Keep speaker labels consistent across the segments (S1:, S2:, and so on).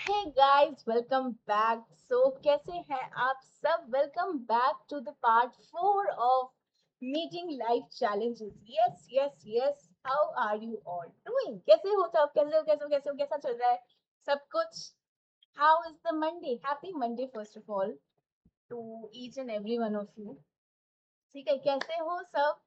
S1: Hey guys, welcome back. कैसे हैं आप सब? Welcome back to the part 4 of meeting life challenges. Yes yes yes, how are you all doing? कैसे हो सब? कैसे हो? कैसा चल रहा है सब कुछ? How is the Monday? Happy Monday first of all to each and every one of you. ठीक है, कैसे हो सब?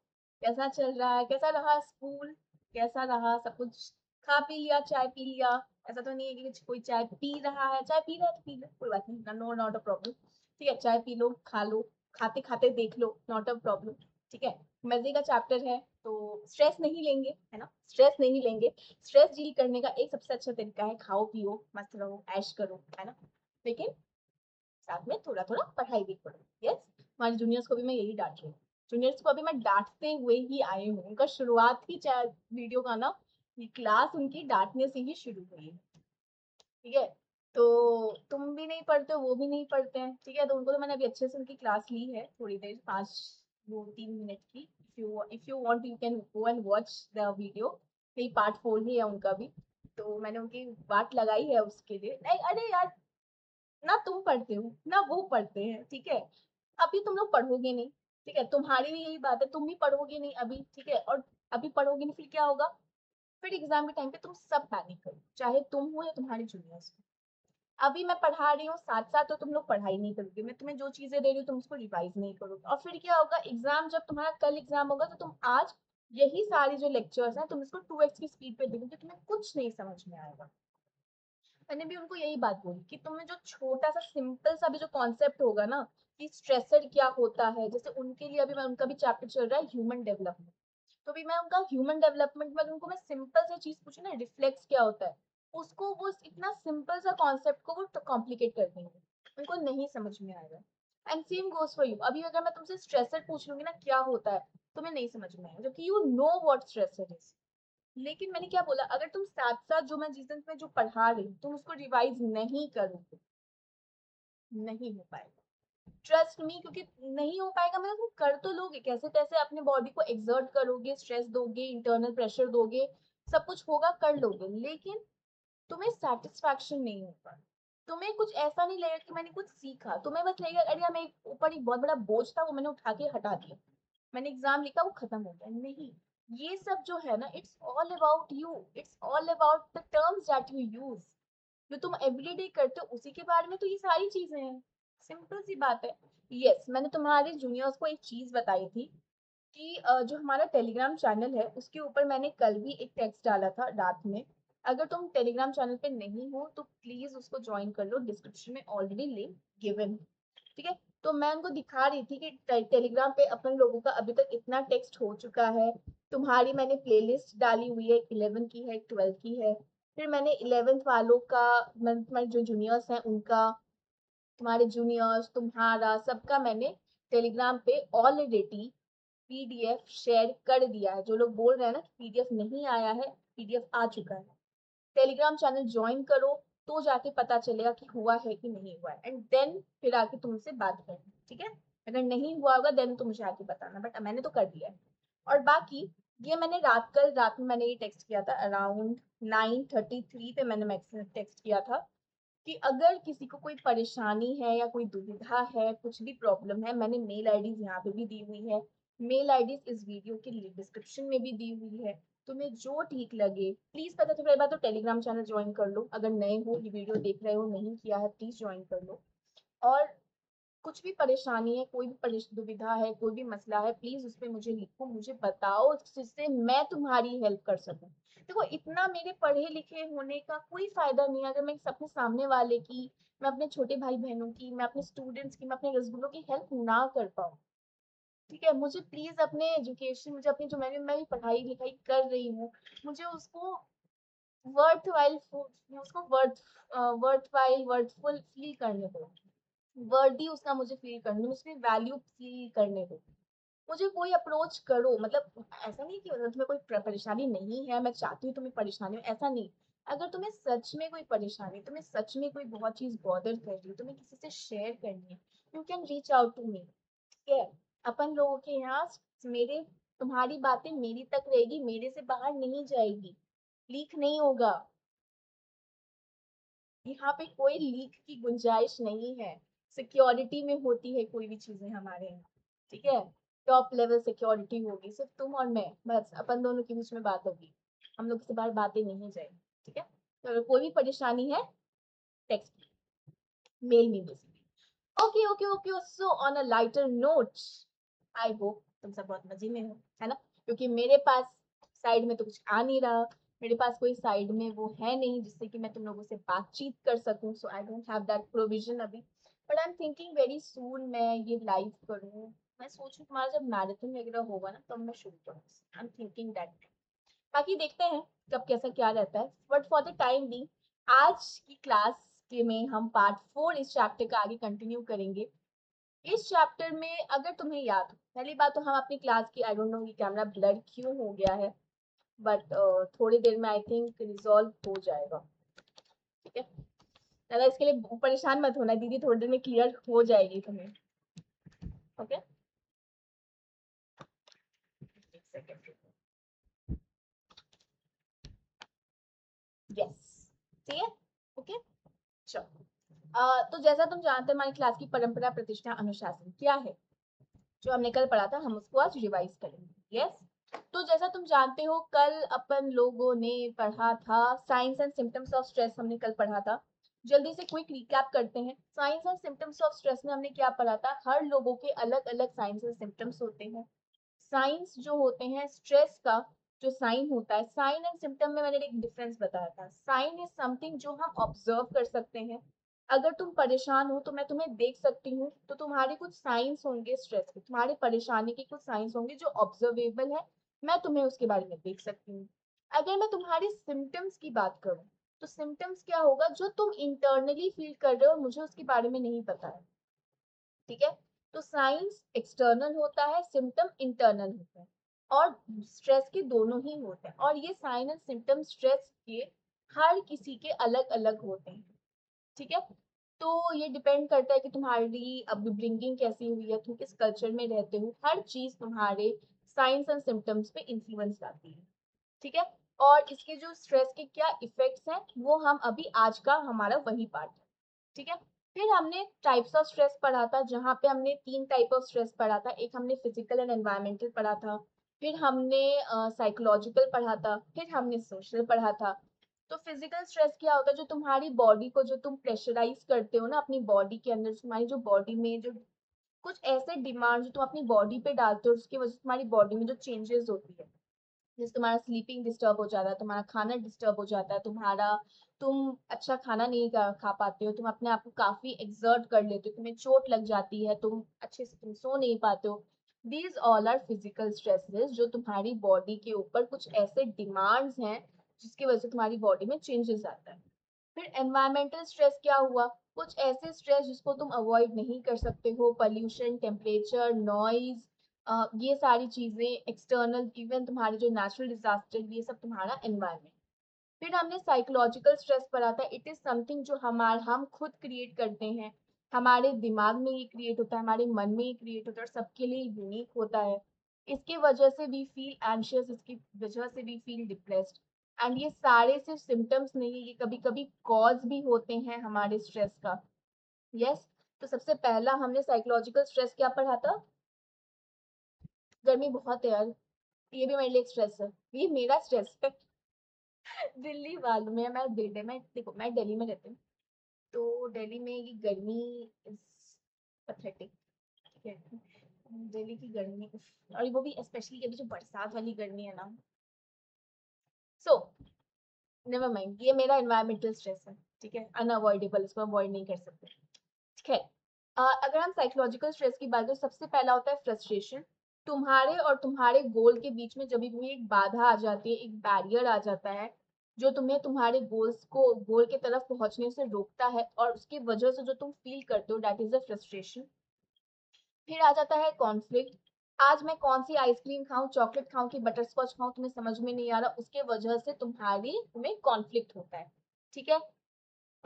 S1: कैसा चल रहा है? कैसा रहा स्कूल? कैसा रहा सब कुछ? खा पी लिया? चाय पी लिया? ऐसा तो नहीं है कि कोई चाय पी रहा है, चाय पी रहा है तो पी लो, कोई बात नहीं, नो नॉट अ प्रॉब्लम। ठीक है, चाय पी लो, खा लो, खाते खाते देख लो, नॉट अ प्रॉब्लम। ठीक है, मजे का चैप्टर है तो स्ट्रेस नहीं लेंगे, है ना? स्ट्रेस नहीं लेंगे। स्ट्रेस डील करने का एक सबसे अच्छा तरीका है खाओ पियो मस्त रहो ऐश करो, है ना? लेकिन साथ में थोड़ा थोड़ा पढ़ाई भी करो। यस, हमारे जूनियर्स को भी मैं यही डांट रही हूँ। जूनियर्स को अभी मैं डांटते हुए ही आई हूँ। उनका शुरुआत ही चाहे वीडियो का ना, ये क्लास उनकी डांटने से ही शुरू हुई है। ठीक है, तो तुम भी नहीं पढ़ते हो, वो भी नहीं पढ़ते हैं। ठीक है, तो उनको तो मैंने अभी अच्छे से उनकी क्लास ली है, थोड़ी देर, 5 2 3 मिनट की। If you want you can go and watch the video. यही पार्ट 4 ही है उनका भी। तो मैंने उनकी बात लगाई है उसके लिए। नहीं, अरे यार, ना तुम पढ़ते हो ना वो पढ़ते हैं। ठीक है, अभी तुम लोग पढ़ोगे नहीं। ठीक है, तुम्हारी भी यही बात है, तुम भी पढ़ोगे नहीं अभी। ठीक है, और अभी पढ़ोगे नहीं फिर क्या होगा? फिर एग्जाम के टाइम पे तुम सब पैनिक करो, चाहे तुम हो या तुम्हारे जूनियर्स हो। अभी मैं पढ़ा रही हूँ साथ साथ, तो तुम लोग पढ़ाई नहीं करोगे। मैं तुम्हें जो चीजें दे रही हूँ तुम उसको रिवाइज नहीं करोगे, और फिर क्या होगा? एग्जाम जब तुम्हारा कल एग्जाम होगा तो तुम आज यही सारी जो लेक्चर्स हैं तुम इसको 2x की स्पीड पे देखोगे, तुम्हें कुछ नहीं समझ में आएगा। मैंने भी उनको यही बात बोली कि तुम्हें जो छोटा सा सिंपल सा भी जो कॉन्सेप्ट होगा ना, कि स्ट्रेसर क्या होता है, जैसे उनके लिए अभी मैं उनका भी चैप्टर चल रहा है ह्यूमन डेवलपमेंट। तो भी मैं उनका ह्यूमन डेवलपमेंट में उनको मैं सिंपल सी चीज पूछी ना, रिफ्लेक्स क्या होता है, उसको वो इतना सिंपल सा कॉन्सेप्ट को वो कॉम्प्लिकेट कर देंगे, उनको नहीं समझ में आएगा। And same goes for you. अभी अगर मैं तुमसे स्ट्रेसर पूछ लूंगी ना क्या होता है, तुम्हें नहीं समझ में आएगा, क्योंकि you know what stressor is. लेकिन मैंने क्या बोला, अगर तुम साथ साथ जो मैं जिस दिन में जो पढ़ा रही हूँ तुम उसको रिवाइज नहीं करोगे, नहीं हो पाएगा। ट्रस्ट मी, क्योंकि नहीं हो पाएगा मतलब तुम कर तो लोगे कैसे तैसे, अपने बॉडी को एक्सर्ट करोगे, स्ट्रेस दोगे, इंटरनल प्रेशर दोगे, सब कुछ होगा, कर लोगे, लेकिन तुम्हें सेटिस्फैक्शन नहीं होगा। तुम्हें कुछ ऐसा नहीं लगेगा कि मैंने कुछ सीखा, तुम्हें बस लगेगा अरे यार, मेरे ऊपर एक बहुत बड़ा बोझ था, वो मैंने उठा के हटा दिया, मैंने एग्जाम लिखा, वो खत्म हो गया। नहीं, ये सब जो है ना, it's all about you, it's all about the terms that you use, जो तुम एवरीडे करते हो उसी के बारे में तो ये सारी चीजें हैं। सिंपल सी बात है। यस, मैंने तुम्हारे जूनियर्स को एक चीज बताई थी कि जो हमारा टेलीग्राम चैनल है उसके ऊपर मैंने कल भी एक टेक्स्ट डाला था रात में। अगर तुम टेलीग्राम चैनल पे नहीं हो तो प्लीज उसको ज्वाइन कर लो, डिस्क्रिप्शन में ऑलरेडी लिंक गिवन। ठीक है, तो मैं उनको दिखा रही थी कि टेलीग्राम पे अपन लोगों का अभी तक इतना टेक्स्ट हो चुका है। तुम्हारी मैंने प्लेलिस्ट डाली हुई है, 11 की है, 12 की है। फिर मैंने 11th वालों का, तुम्हारे जो जूनियर्स हैं उनका, तुम्हारे जूनियर्स, तुम्हारा, सबका मैंने टेलीग्राम पे ऑलरेडी पीडीएफ शेयर कर दिया है। जो लोग बोल रहे हैं ना कि पीडीएफ नहीं आया है, पीडीएफ आ चुका है। टेलीग्राम चैनल ज्वाइन करो, तो जाके पता चलेगा कि हुआ है कि नहीं हुआ है, एंड देन फिर आके तुमसे बात करना। ठीक है, अगर नहीं हुआ होगा देन तुम मुझे आके बताना, बट मैंने तो कर दिया है। और बाकी ये मैंने कल रात में मैंने ये टेक्स्ट किया था अराउंड 9:33 पे, मैंने टेक्स्ट किया था कि अगर किसी को कोई परेशानी है या कोई दुविधा है, कुछ भी प्रॉब्लम है, मैंने मेल आईडीज यहाँ पे भी दी हुई है, मेल आईडीज इस वीडियो के डिस्क्रिप्शन में भी दी हुई है। तुम्हें जो ठीक लगे प्लीज, पता तो पहले बात तो टेलीग्राम चैनल ज्वाइन कर लो, अगर नए हो, ये वीडियो देख रहे हो, नहीं किया है प्लीज ज्वाइन कर लो। और कुछ भी परेशानी है, कोई भी दुविधा है, कोई भी मसला है, प्लीज उसपे मुझे लिखो, मुझे बताओ, जिससे मैं तुम्हारी हेल्प कर सकूं। देखो, इतना मेरे पढ़े लिखे होने का कोई फायदा नहीं है अगर मैं अपने सामने वाले की, मैं अपने छोटे भाई बहनों की, मैं अपने स्टूडेंट्स की, मैं अपने रसगुल्लों की हेल्प ना कर पाऊँ। ठीक है, मुझे प्लीज अपने एजुकेशन, मुझे अपनी जो मैं भी पढ़ाई लिखाई कर रही हूँ, मुझे उसको वर्थ वाइल, उसको वर्थ वाइल, वर्थफुल फील करने दो, वर्दी उसका मुझे फील करने दो, उसकी वैल्यू फील करने दो। मुझे कोई अप्रोच करो, मतलब ऐसा नहीं कि मतलब तुम्हें कोई परेशानी नहीं है, मैं चाहती हूँ तुम्हें परेशानी हो, ऐसा नहीं। अगर तुम्हें सच में कोई परेशानी, तुम्हें सच में कोई बहुत चीज बॉदर कर रही है, तुम्हें किसी से शेयर करनी है, you can reach out to me. ठीक है, अपन लोगों के यहाँ मेरे, तुम्हारी बातें मेरी तक रहेगी, मेरे से बाहर नहीं जाएगी, लीक नहीं होगा। यहाँ पे कोई लीक की गुंजाइश नहीं है। सिक्योरिटी में होती है कोई भी चीजें हमारे यहाँ, ठीक है। टॉप लेवल सिक्योरिटी होगी, सिर्फ तुम और मैं, बस अपन दोनों के बीच में बात होगी। हम लोग से बाहर बातें नहीं जाएगी, ठीक है। तो अगर कोई भी परेशानी है, text mail me basically. Okay okay okay, so on a lighter note, I hope तुम सब बहुत मजे में हो, है ना। क्योंकि मेरे पास साइड में तो कुछ आ नहीं रहा, मेरे पास कोई साइड में वो है नहीं जिससे कि मैं तुम लोगों से बातचीत कर सकूं, so I don't have that provision अभी। But I am thinking very soon मैं ये लाइव करूं। मैं सोच रही तुम्हारा जब मैराथन वगैरह होगा ना, तब मैं शुरू करूँ। I am thinking that. बाकी देखते हैं कब कैसा क्या रहता है, but for the time be आज की क्लास के में हम पार्ट 4 इस चैप्टर का आगे कंटिन्यू करेंगे। इस चैप्टर में अगर तुम्हें याद हो, पहली बात तो हम अपनी क्लास की, आई डोंट नो कि कैमरा ब्लर क्यों हो गया है, बट थोड़ी देर में आई थिंक रिजॉल्व हो जाएगा, ठीक है। दादा इसके लिए परेशान मत होना दीदी, थोड़ी देर में क्लियर हो जाएगी तुम्हें, ओके। एक सेकेंड, यस, ठीक है, ओके। चलो, तो जैसा तुम जानते हो हमारी क्लास की परंपरा प्रतिष्ठा अनुशासन क्या है, जो हमने कल पढ़ा था हम उसको आज रिवाइज करेंगे, यस। तो जैसा तुम जानते हो कल अपन लोगों ने पढ़ा था science and symptoms of stress, हमने कल पढ़ा था। जल्दी से क्विक रिकैप करते हैं। Science and symptoms of stress में हमने क्या पढ़ा था, हर लोगों के अलग अलग साइंस एंड सिम्टम्स होते हैं। साइंस जो होते हैं स्ट्रेस का, जो साइन होता है, साइन एंड सिम्टम में मैंने एक डिफरेंस बताया था। साइन इज समथिंग जो हम ऑब्जर्व कर सकते हैं। अगर तुम परेशान हो तो मैं तुम्हें देख सकती हूँ, तो तुम्हारे कुछ साइंस होंगे स्ट्रेस के, तुम्हारी परेशानी के कुछ साइंस होंगे जो ऑब्जर्वेबल है, मैं तुम्हें उसके बारे में देख सकती हूँ। अगर मैं तुम्हारी सिम्टम्स की बात करूँ, तो सिम्टम्स क्या होगा, जो तुम इंटरनली फील कर रहे हो और मुझे उसके बारे में नहीं पता है, ठीक है। तो साइंस एक्सटर्नल होता है, सिम्टम इंटरनल होता है, और स्ट्रेस के दोनों ही होते हैं, और ये साइन एंड सिम्टम स्ट्रेस के हर किसी के अलग अलग होते हैं, ठीक है। तो ये डिपेंड करता है कि तुम्हारी अपब्रिंगिंग कैसी हुई है, तुम किस कल्चर में रहते हो, हर चीज तुम्हारे साइंस एंड सिम्टम्स पे इन्फ्लुएंस लाती है, ठीक है। और इसके जो स्ट्रेस के क्या इफेक्ट्स हैं वो हम अभी आज का हमारा वही पार्ट है, ठीक है। फिर हमने टाइप्स ऑफ स्ट्रेस पढ़ा था, जहाँ पे हमने 3 टाइप ऑफ स्ट्रेस पढ़ा था। एक हमने फिजिकल एंड एनवायरमेंटल पढ़ा था, फिर हमने साइकोलॉजिकल पढ़ा था, फिर हमने सोशल पढ़ा था। तो फिजिकल स्ट्रेस क्या होता है, जो तुम्हारी बॉडी को, जो तुम प्रेशराइज करते हो ना अपनी बॉडी के अंदर, तुम्हारी जो बॉडी में जो कुछ ऐसे डिमांड जो तुम अपनी बॉडी पे डालते हो, उसकी वजह से तुम्हारी बॉडी में जो चेंजेस होती है, जैसे तुम्हारा स्लीपिंग डिस्टर्ब हो जाता है, तुम्हारा खाना डिस्टर्ब हो जाता है, तुम अच्छा खाना नहीं खा पाते हो, तुम अपने आप को काफी एक्सर्ट कर लेते हो, तुम्हें चोट लग जाती है, तुम अच्छे से तुम सो नहीं पाते हो। These all are physical stresses, जो तुम्हारी बॉडी के ऊपर कुछ ऐसे डिमांड्स हैं जिसकी वजह से तुम्हारी बॉडी में चेंजेस आता है। फिर एनवायरमेंटल स्ट्रेस क्या हुआ, कुछ ऐसे स्ट्रेस जिसको तुम अवॉइड नहीं कर सकते हो, पॉल्यूशन, टेम्परेचर, नॉइज, ये सारी चीजें एक्सटर्नल, इवन तुम्हारे जो नेचुरल डिजास्टर, ये सब तुम्हारा एनवायरमेंट। फिर हमने साइकोलॉजिकल स्ट्रेस पढ़ा था, इट इज समथिंग जो हम खुद क्रिएट करते हैं, हमारे दिमाग में ये क्रिएट होता है, हमारे मन में ये क्रिएट होता है, और सबके लिए यूनिक होता है। इसके वजह से वी फील एंशियस, इसकी वजह से वी फील डिप्रेस्ड। एंड ये सारे सिर्फ सिम्टम्स नहीं है, ये कभी कभी कॉज भी होते हैं हमारे स्ट्रेस का, यस। तो सबसे पहला हमने साइकोलॉजिकल स्ट्रेस क्या पढ़ा था, गर्मी बहुत है यार, ये भी मेरे लिए स्ट्रेस है, ये मेरा स्ट्रेस है। दिल्ली वालों में, मैं दिल्ली में, देखो मैं दिल्ली में रहती हूँ, तो दिल्ली में ये गर्मी इज पैथेटिक, ठीक है। दिल्ली की गर्मी और वो भी स्पेशली अभी जो बरसात वाली गर्मी है ना, सो नेवर माइंड, ये मेरा एनवायरमेंटल स्ट्रेस है, ठीक है, अनअवॉइडेबल, इसको अवॉइड नहीं कर सकते, ठीक है। अगर हम साइकोलॉजिकल स्ट्रेस की बात करें, सबसे पहला होता है फ्रस्ट्रेशन। तुम्हारे और तुम्हारे गोल के बीच में जब भी एक बाधा आ जाती है, एक बैरियर आ जाता है, जो तुम्हें तुम्हारे गोल के तरफ पहुंचने से रोकता है, और उसकी वजह से जो तुम फील करते हो, दैट इज अ फ्रस्ट्रेशन। फिर आ जाता है कॉन्फ्लिक्ट। आज मैं कौन सी आइसक्रीम खाऊं, चॉकलेट खाऊं कि बटर स्कॉच खाऊं, तुम्हें समझ में नहीं आ रहा, उसके वजह से तुम्हें कॉन्फ्लिक्ट होता है, ठीक है।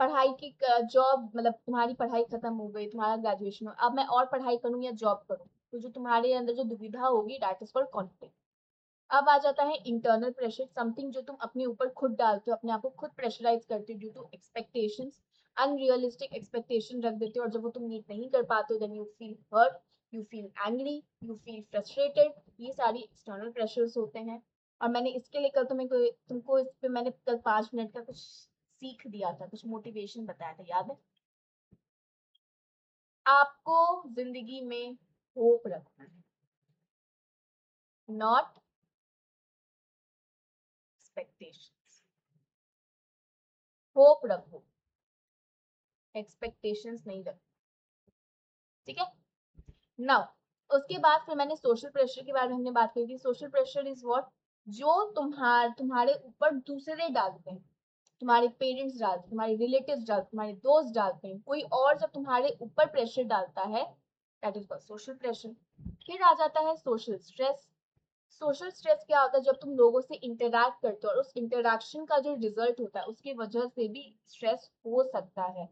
S1: पढ़ाई की जॉब, मतलब तुम्हारी पढ़ाई खत्म हो गई, तुम्हारा ग्रेजुएशन हो, अब मैं और पढ़ाई करूं या जॉब करूं, तो जो तुम्हारे अंदर जो दुविधा होगी, दैट इज कॉल्ड कॉन्फ्लिक्ट। अब आ जाता है इंटरनल प्रेशर, समथिंग जो तुम अपने ऊपर खुद डालते हो, अपने आप को खुद प्रेशराइज करते हो due to expectations. Unrealistic expectation रख देते हो और जब वो तुम मीट नहीं कर पाते हो then you feel hurt, you feel angry, you feel frustrated. ये सारी एक्सटर्नल प्रेशर्स होते हैं। और मैंने इसके लिए कल तुमको इस पे मैंने कल 5 मिनट का कुछ सीख दिया था, कुछ मोटिवेशन बताया था, याद है? आपको जिंदगी में होप रखना है, नॉट एक्सपेक्टेशंस। होप रखो, एक्सपेक्टेशंस नहीं रखो, ठीक है? नाउ उसके बाद फिर मैंने सोशल प्रेशर के बारे में हमने बात की थी। सोशल प्रेशर इज व्हाट, जो तुम्हारे ऊपर दूसरे डालते हैं, तुम्हारे पेरेंट्स डालते हैं, तुम्हारे रिलेटिव्स डालते हैं, तुम्हारे दोस्त डालते हैं, कोई और जब तुम्हारे ऊपर प्रेशर डालता है, दैट इज सोशल प्रेशर। फिर आ जाता है सोशल स्ट्रेस। सोशल स्ट्रेस क्या होता है, जब तुम लोगों से इंटरैक्ट करते हो और उस इंटरैक्शन का जो रिजल्ट होता है उसकी वजह से भी स्ट्रेस हो सकता है।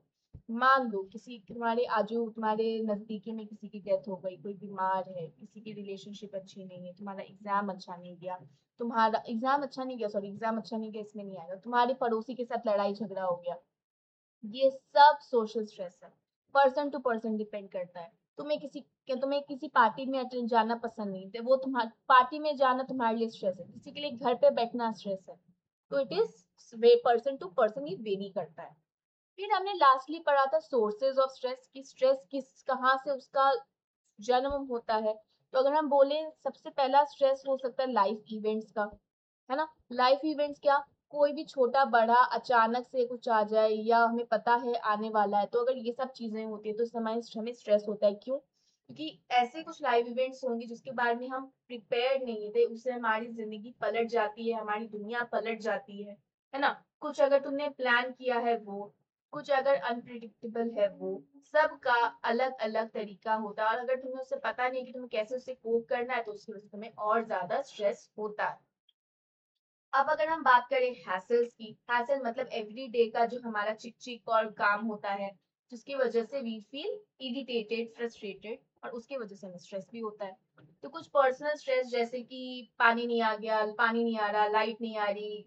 S1: मान लो किसी तुम्हारे आजू तुम्हारे नजदीकी में किसी की डेथ हो गई, कोई बीमार है, किसी की रिलेशनशिप अच्छी नहीं है, तुम्हारा एग्जाम अच्छा नहीं गया, तुम्हारा एग्जाम अच्छा नहीं गया, सॉरी एग्जाम अच्छा नहीं गया इसमें नहीं आएगा, तुम्हारे पड़ोसी के साथ लड़ाई झगड़ा हो गया, ये सब सोशल स्ट्रेस है। पर्सन टू पर्सन डिपेंड करता है। तुम्हें किसी पार्टी में अटेंड जाना पसंद नहीं है, वो तुम्हारी पार्टी में जाना तुम्हारे लिए स्ट्रेस है, किसी के लिए घर पे बैठना स्ट्रेस है। तो it is way person to person, ये वेरी करता है। फिर हमने लास्टली पढ़ा था सोर्सेज ऑफ स्ट्रेस, की स्ट्रेस किस कहाँ से उसका जन्म होता है। तो अगर हम बोले सबसे पहला स्ट्रेस हो सकता है लाइफ इवेंट्स का, है ना? लाइफ इवेंट्स क्या, कोई भी छोटा बड़ा अचानक से कुछ आ जाए या हमें पता है आने वाला है, तो अगर ये सब चीजें होती है तो हमें स्ट्रेस होता है। क्यों? क्योंकि ऐसे कुछ लाइव इवेंट्स होंगे जिसके बारे में हम प्रिपेयर नहीं थे, उससे हमारी जिंदगी पलट जाती है, हमारी दुनिया पलट जाती है ना? कुछ अगर तुमने प्लान किया है वो, कुछ अगर अनप्रिडिक्टेबल है वो, सबका अलग अलग तरीका होता है, और अगर तुम्हें उससे पता नहीं कि तुम्हें कैसे उससे कोप करना है तो उसकी वजह से तुम्हें और ज्यादा स्ट्रेस होता है। अब अगर हम बात करें हैसल्स की, हैसल मतलब एवरीडे का जो हमारा चिक चिक और काम होता है, जिसकी वजह से वी फील इरिटेटेड, फ्रस्ट्रेटेड, और उसकी वजह से हमें स्ट्रेस भी होता है। तो कुछ पर्सनल स्ट्रेस जैसे कि पानी नहीं आ गया, पानी नहीं आ रहा, लाइट नहीं आ रही,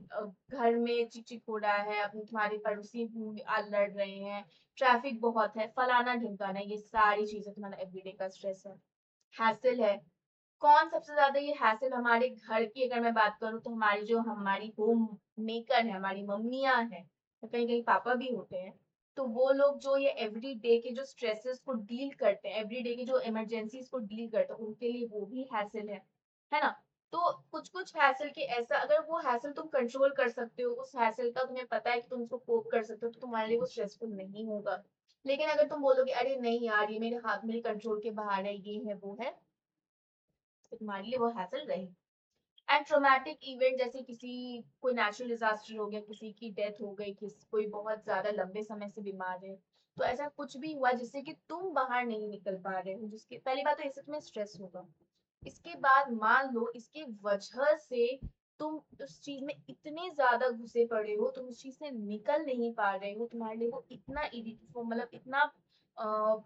S1: घर में चिक चिक हो रहा है, अपने तुम्हारे पड़ोसी लड़ रहे हैं, ट्रैफिक बहुत है, फलाना ढिमकाना, ये सारी चीजें तुम्हारा एवरीडे का स्ट्रेस है, हैसल है। कौन सबसे ज्यादा ये हैसल हमारे घर की अगर मैं बात करूँ तो हमारी होम मेकर है, हमारी मम्मियां हैं, कहीं कहीं पापा भी होते हैं। तो वो लोग जो ये एवरी डे के जो स्ट्रेसेस को डील करते हैं, एवरी डे के जो इमरजेंसीज को डील करते हैं, उनके लिए वो भी हैसल है ना? तो कुछ कुछ हैसल के ऐसा, अगर वो हैसल तुम कंट्रोल कर सकते हो, उस हैसल का तुम्हें पता है कि तुम उसको कोप कर सकते हो, तो तुम्हारे लिए वो स्ट्रेसफुल नहीं होगा। लेकिन अगर तुम बोलोगे अरे नहीं यार ये मेरे हाथ मेरे कंट्रोल के बाहर है, ये है वो है, तो तुम्हारे लिए वो हैसल रही। एंड ट्रोमैटिक इवेंट जैसे किसी कोई नेचुरल डिजास्टर हो गया, किसी की डेथ हो गई, कोई बहुत ज्यादा लंबे समय से बीमार है, तो ऐसा कुछ भी हुआ जिससे कि तुम बाहर नहीं निकल पा रहे हो, जिसके पहली बात तो इससे तुम्हें स्ट्रेस होगा। इसके बाद मान लो इसके वजह से तुम उस चीज में इतने ज्यादा घुसे पड़े हो, तुम उस चीज से निकल नहीं पा रहे हो, तुम्हारे लिए वो इतना मतलब इतना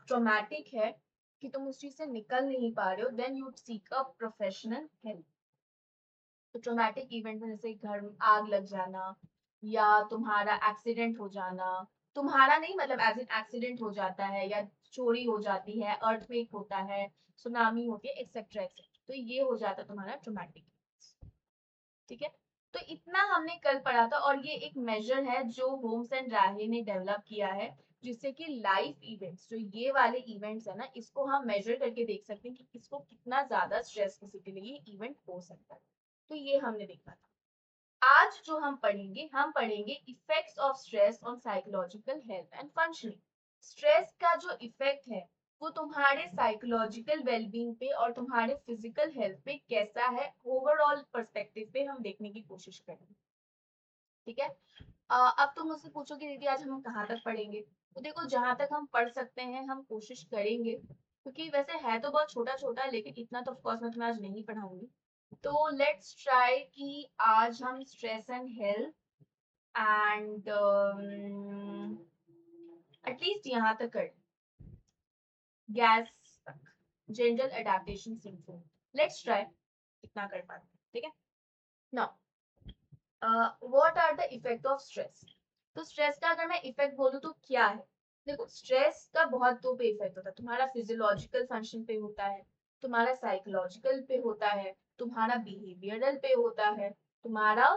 S1: ट्रॉमेटिक है कि तुम उस चीज से निकल नहीं पा रहे हो, then you seek a professional help. तो ट्रोमैटिक इवेंट में जैसे घर में आग लग जाना, या तुम्हारा एक्सीडेंट हो जाना, तुम्हारा नहीं मतलब एज एन एक्सीडेंट हो जाता है, या चोरी हो जाती है, अर्थक्वेक होता है, सुनामी होती है, एक्सेट्रा एक्सेट्रा, तो ये हो जाता है तुम्हारा ट्रोमैटिक। ठीक है? तो इतना हमने कल पढ़ा था, और ये एक मेजर है जो होम्स एंड राहे ने डेवलप किया है, जिससे कि लाइफ इवेंट्स जो ये वाले इवेंट्स है ना, इसको हम मेजर करके देख सकते हैं कि इसको कितना ज्यादा स्ट्रेस किसी के लिए इवेंट हो सकता है। तो ये हमने देखा था। आज जो हम पढ़ेंगे effects of stress on psychological health and functioning. Stress का जो इफेक्ट है वो तुम्हारे साइकोलॉजिकल वेलबींग पे और तुम्हारे फिजिकल हेल्थ पे कैसा है, ओवरऑल पर्सपेक्टिव पे हम देखने की कोशिश करेंगे। ठीक है? अब तुम मुझसे पूछोगे दीदी आज हम कहाँ तक पढ़ेंगे? तो देखो जहां तक हम पढ़ सकते हैं हम कोशिश करेंगे, क्योंकि वैसे है तो बहुत छोटा छोटा, लेकिन इतना तो ऑफकोर्स मैं तुम्हें आज नहीं पढ़ाऊंगी। तो लेट्स ट्राई कि आज हम stress and health and at least यहाँ तक कर, गैस तक, general adaptation syndrome, let's try इतना कर पाते हैं। ठीक है? Now what are the effect of stress?
S2: तो स्ट्रेस का अगर मैं इफेक्ट बोलूँ तो क्या है? देखो, स्ट्रेस का बहुत दो पे इफेक्ट होता है। तुम्हारा फिजियोलॉजिकल फंक्शन पे होता है, तुम्हारा साइकोलॉजिकल पे होता है, तुम्हारा बिहेवियरल पे होता है, तुम्हारा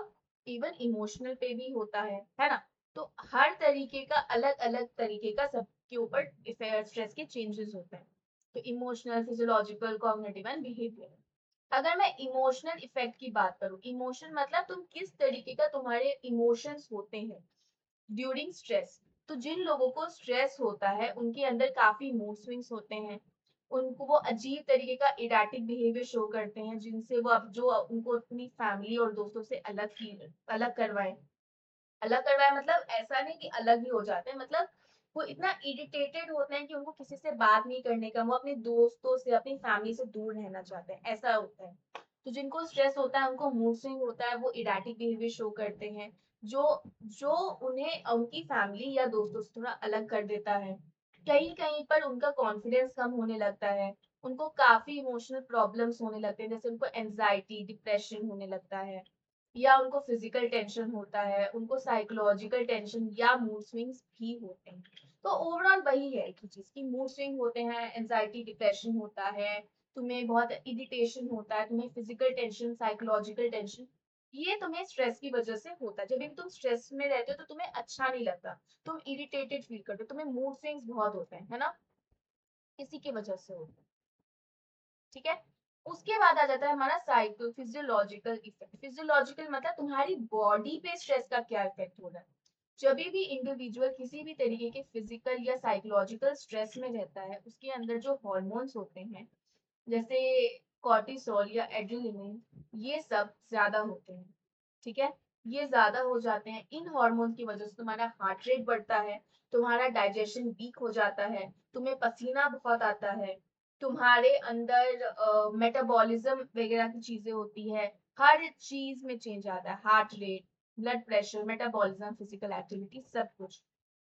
S2: इवन इमोशनल पे भी होता है ना? तो हर तरीके का अलग अलग तरीके का सबके ऊपर स्ट्रेस के चेंजेस होते हैं। तो emotional, physiological, cognitive and behaviour. अगर मैं इमोशनल इफेक्ट की बात करूं, इमोशन मतलब तुम किस तरीके का तुम्हारे इमोशंस होते हैं ड्यूरिंग स्ट्रेस। तो जिन लोगों को स्ट्रेस होता है उनके अंदर काफी मूड स्विंग्स होते हैं, उनको वो अजीब तरीके का इराटिक बिहेवियर शो करते हैं, जिनसे वो अब जो उनको अपनी फैमिली और दोस्तों से अलग करवाए। अलग करवाए मतलब ऐसा नहीं कि अलग ही हो जाते हैं, मतलब वो इतना इरिटेटेड होते हैं कि उनको किसी से बात नहीं करने का, वो अपने दोस्तों से, अपनी फैमिली से दूर रहना चाहते हैं, ऐसा होता है। तो जिनको स्ट्रेस होता है उनको मूड स्विंग होता है, वो इराटिक बिहेवियर शो करते हैं, जो जो उन्हें उनकी फैमिली या दोस्तों से थोड़ा अलग कर देता है। कहीं कहीं पर उनका कॉन्फिडेंस कम होने लगता है, उनको काफी इमोशनल प्रॉब्लम्स होने लगते हैं, जैसे उनको एंजाइटी, डिप्रेशन होने लगता है, या उनको फिजिकल टेंशन होता है, उनको साइकोलॉजिकल टेंशन या मूड स्विंग्स भी होते हैं। तो ओवरऑल वही है एक ही चीज की मूड स्विंग होते हैं, एंजाइटी, डिप्रेशन होता है, तुम्हें बहुत इरिटेशन होता है, तुम्हें फिजिकल टेंशन, साइकोलॉजिकल टेंशन, ये तुम्हें स्ट्रेस की वजह से होता है। जब भी तुम स्ट्रेस में रहते हो तो तुम्हें अच्छा नहीं लगता, तुम इरिटेटेड फील करते हो, तुम्हें मूड स्विंग्स बहुत होते हैं, है ना? इसी की वजह से होता है। ठीक है। उसके बाद आ जाता है हमारा साइको फिजियोलॉजिकल इफेक्ट। फिजियोलॉजिकल मतलब तुम्हारी बॉडी पे स्ट्रेस का क्या इफेक्ट हो रहा है। जब भी इंडिविजुअल किसी भी तरीके के फिजिकल या साइकोलॉजिकल स्ट्रेस में रहता है, उसके अंदर जो हॉर्मोन्स होते हैं, जैसे कॉर्टिसोल या एड्रेनलिन, ये सब ज्यादा होते हैं। ठीक है। ये ज्यादा हो जाते हैं, इन हार्मोन की वजह से तुम्हारा हार्ट रेट बढ़ता है, तुम्हारा डाइजेशन वीक हो जाता है, तुम्हें पसीना बहुत आता है, तुम्हारे अंदर मेटाबॉलिज्म वगैरह की चीजें होती है, हर चीज में चेंज आता है, heart rate, blood pressure, metabolism, physical activity, सब कुछ।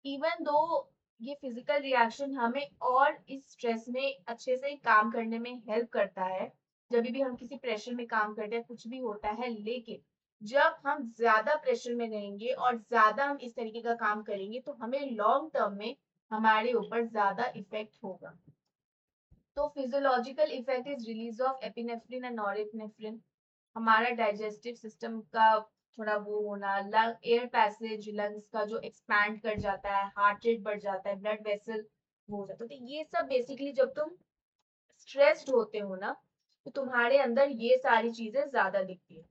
S2: इवन दो ये फिजिकल रिएक्शन हमें और इस स्ट्रेस में अच्छे से काम करने में हेल्प करता है, जब भी हम किसी प्रेशर में काम करते हैं, कुछ भी होता है, लेकिन जब हम ज्यादा प्रेशर में रहेंगे और ज्यादा हम इस तरीके का काम करेंगे तो हमें लॉन्ग टर्म में हमारे ऊपर ज्यादा इफेक्ट होगा। तो physiological effect is release of epinephrine and norepinephrine. हमारा डाइजेस्टिव सिस्टम का थोड़ा वो होना, लंग एयर पैसेज लंग्स का जो एक्सपैंड कर जाता है, हार्ट रेट बढ़ जाता है, ब्लड वेसल वो हो जाता है। तो ये सब बेसिकली जब तुम स्ट्रेस्ड होते हो ना, तो तुम्हारे अंदर ये सारी चीजें ज्यादा दिखती है।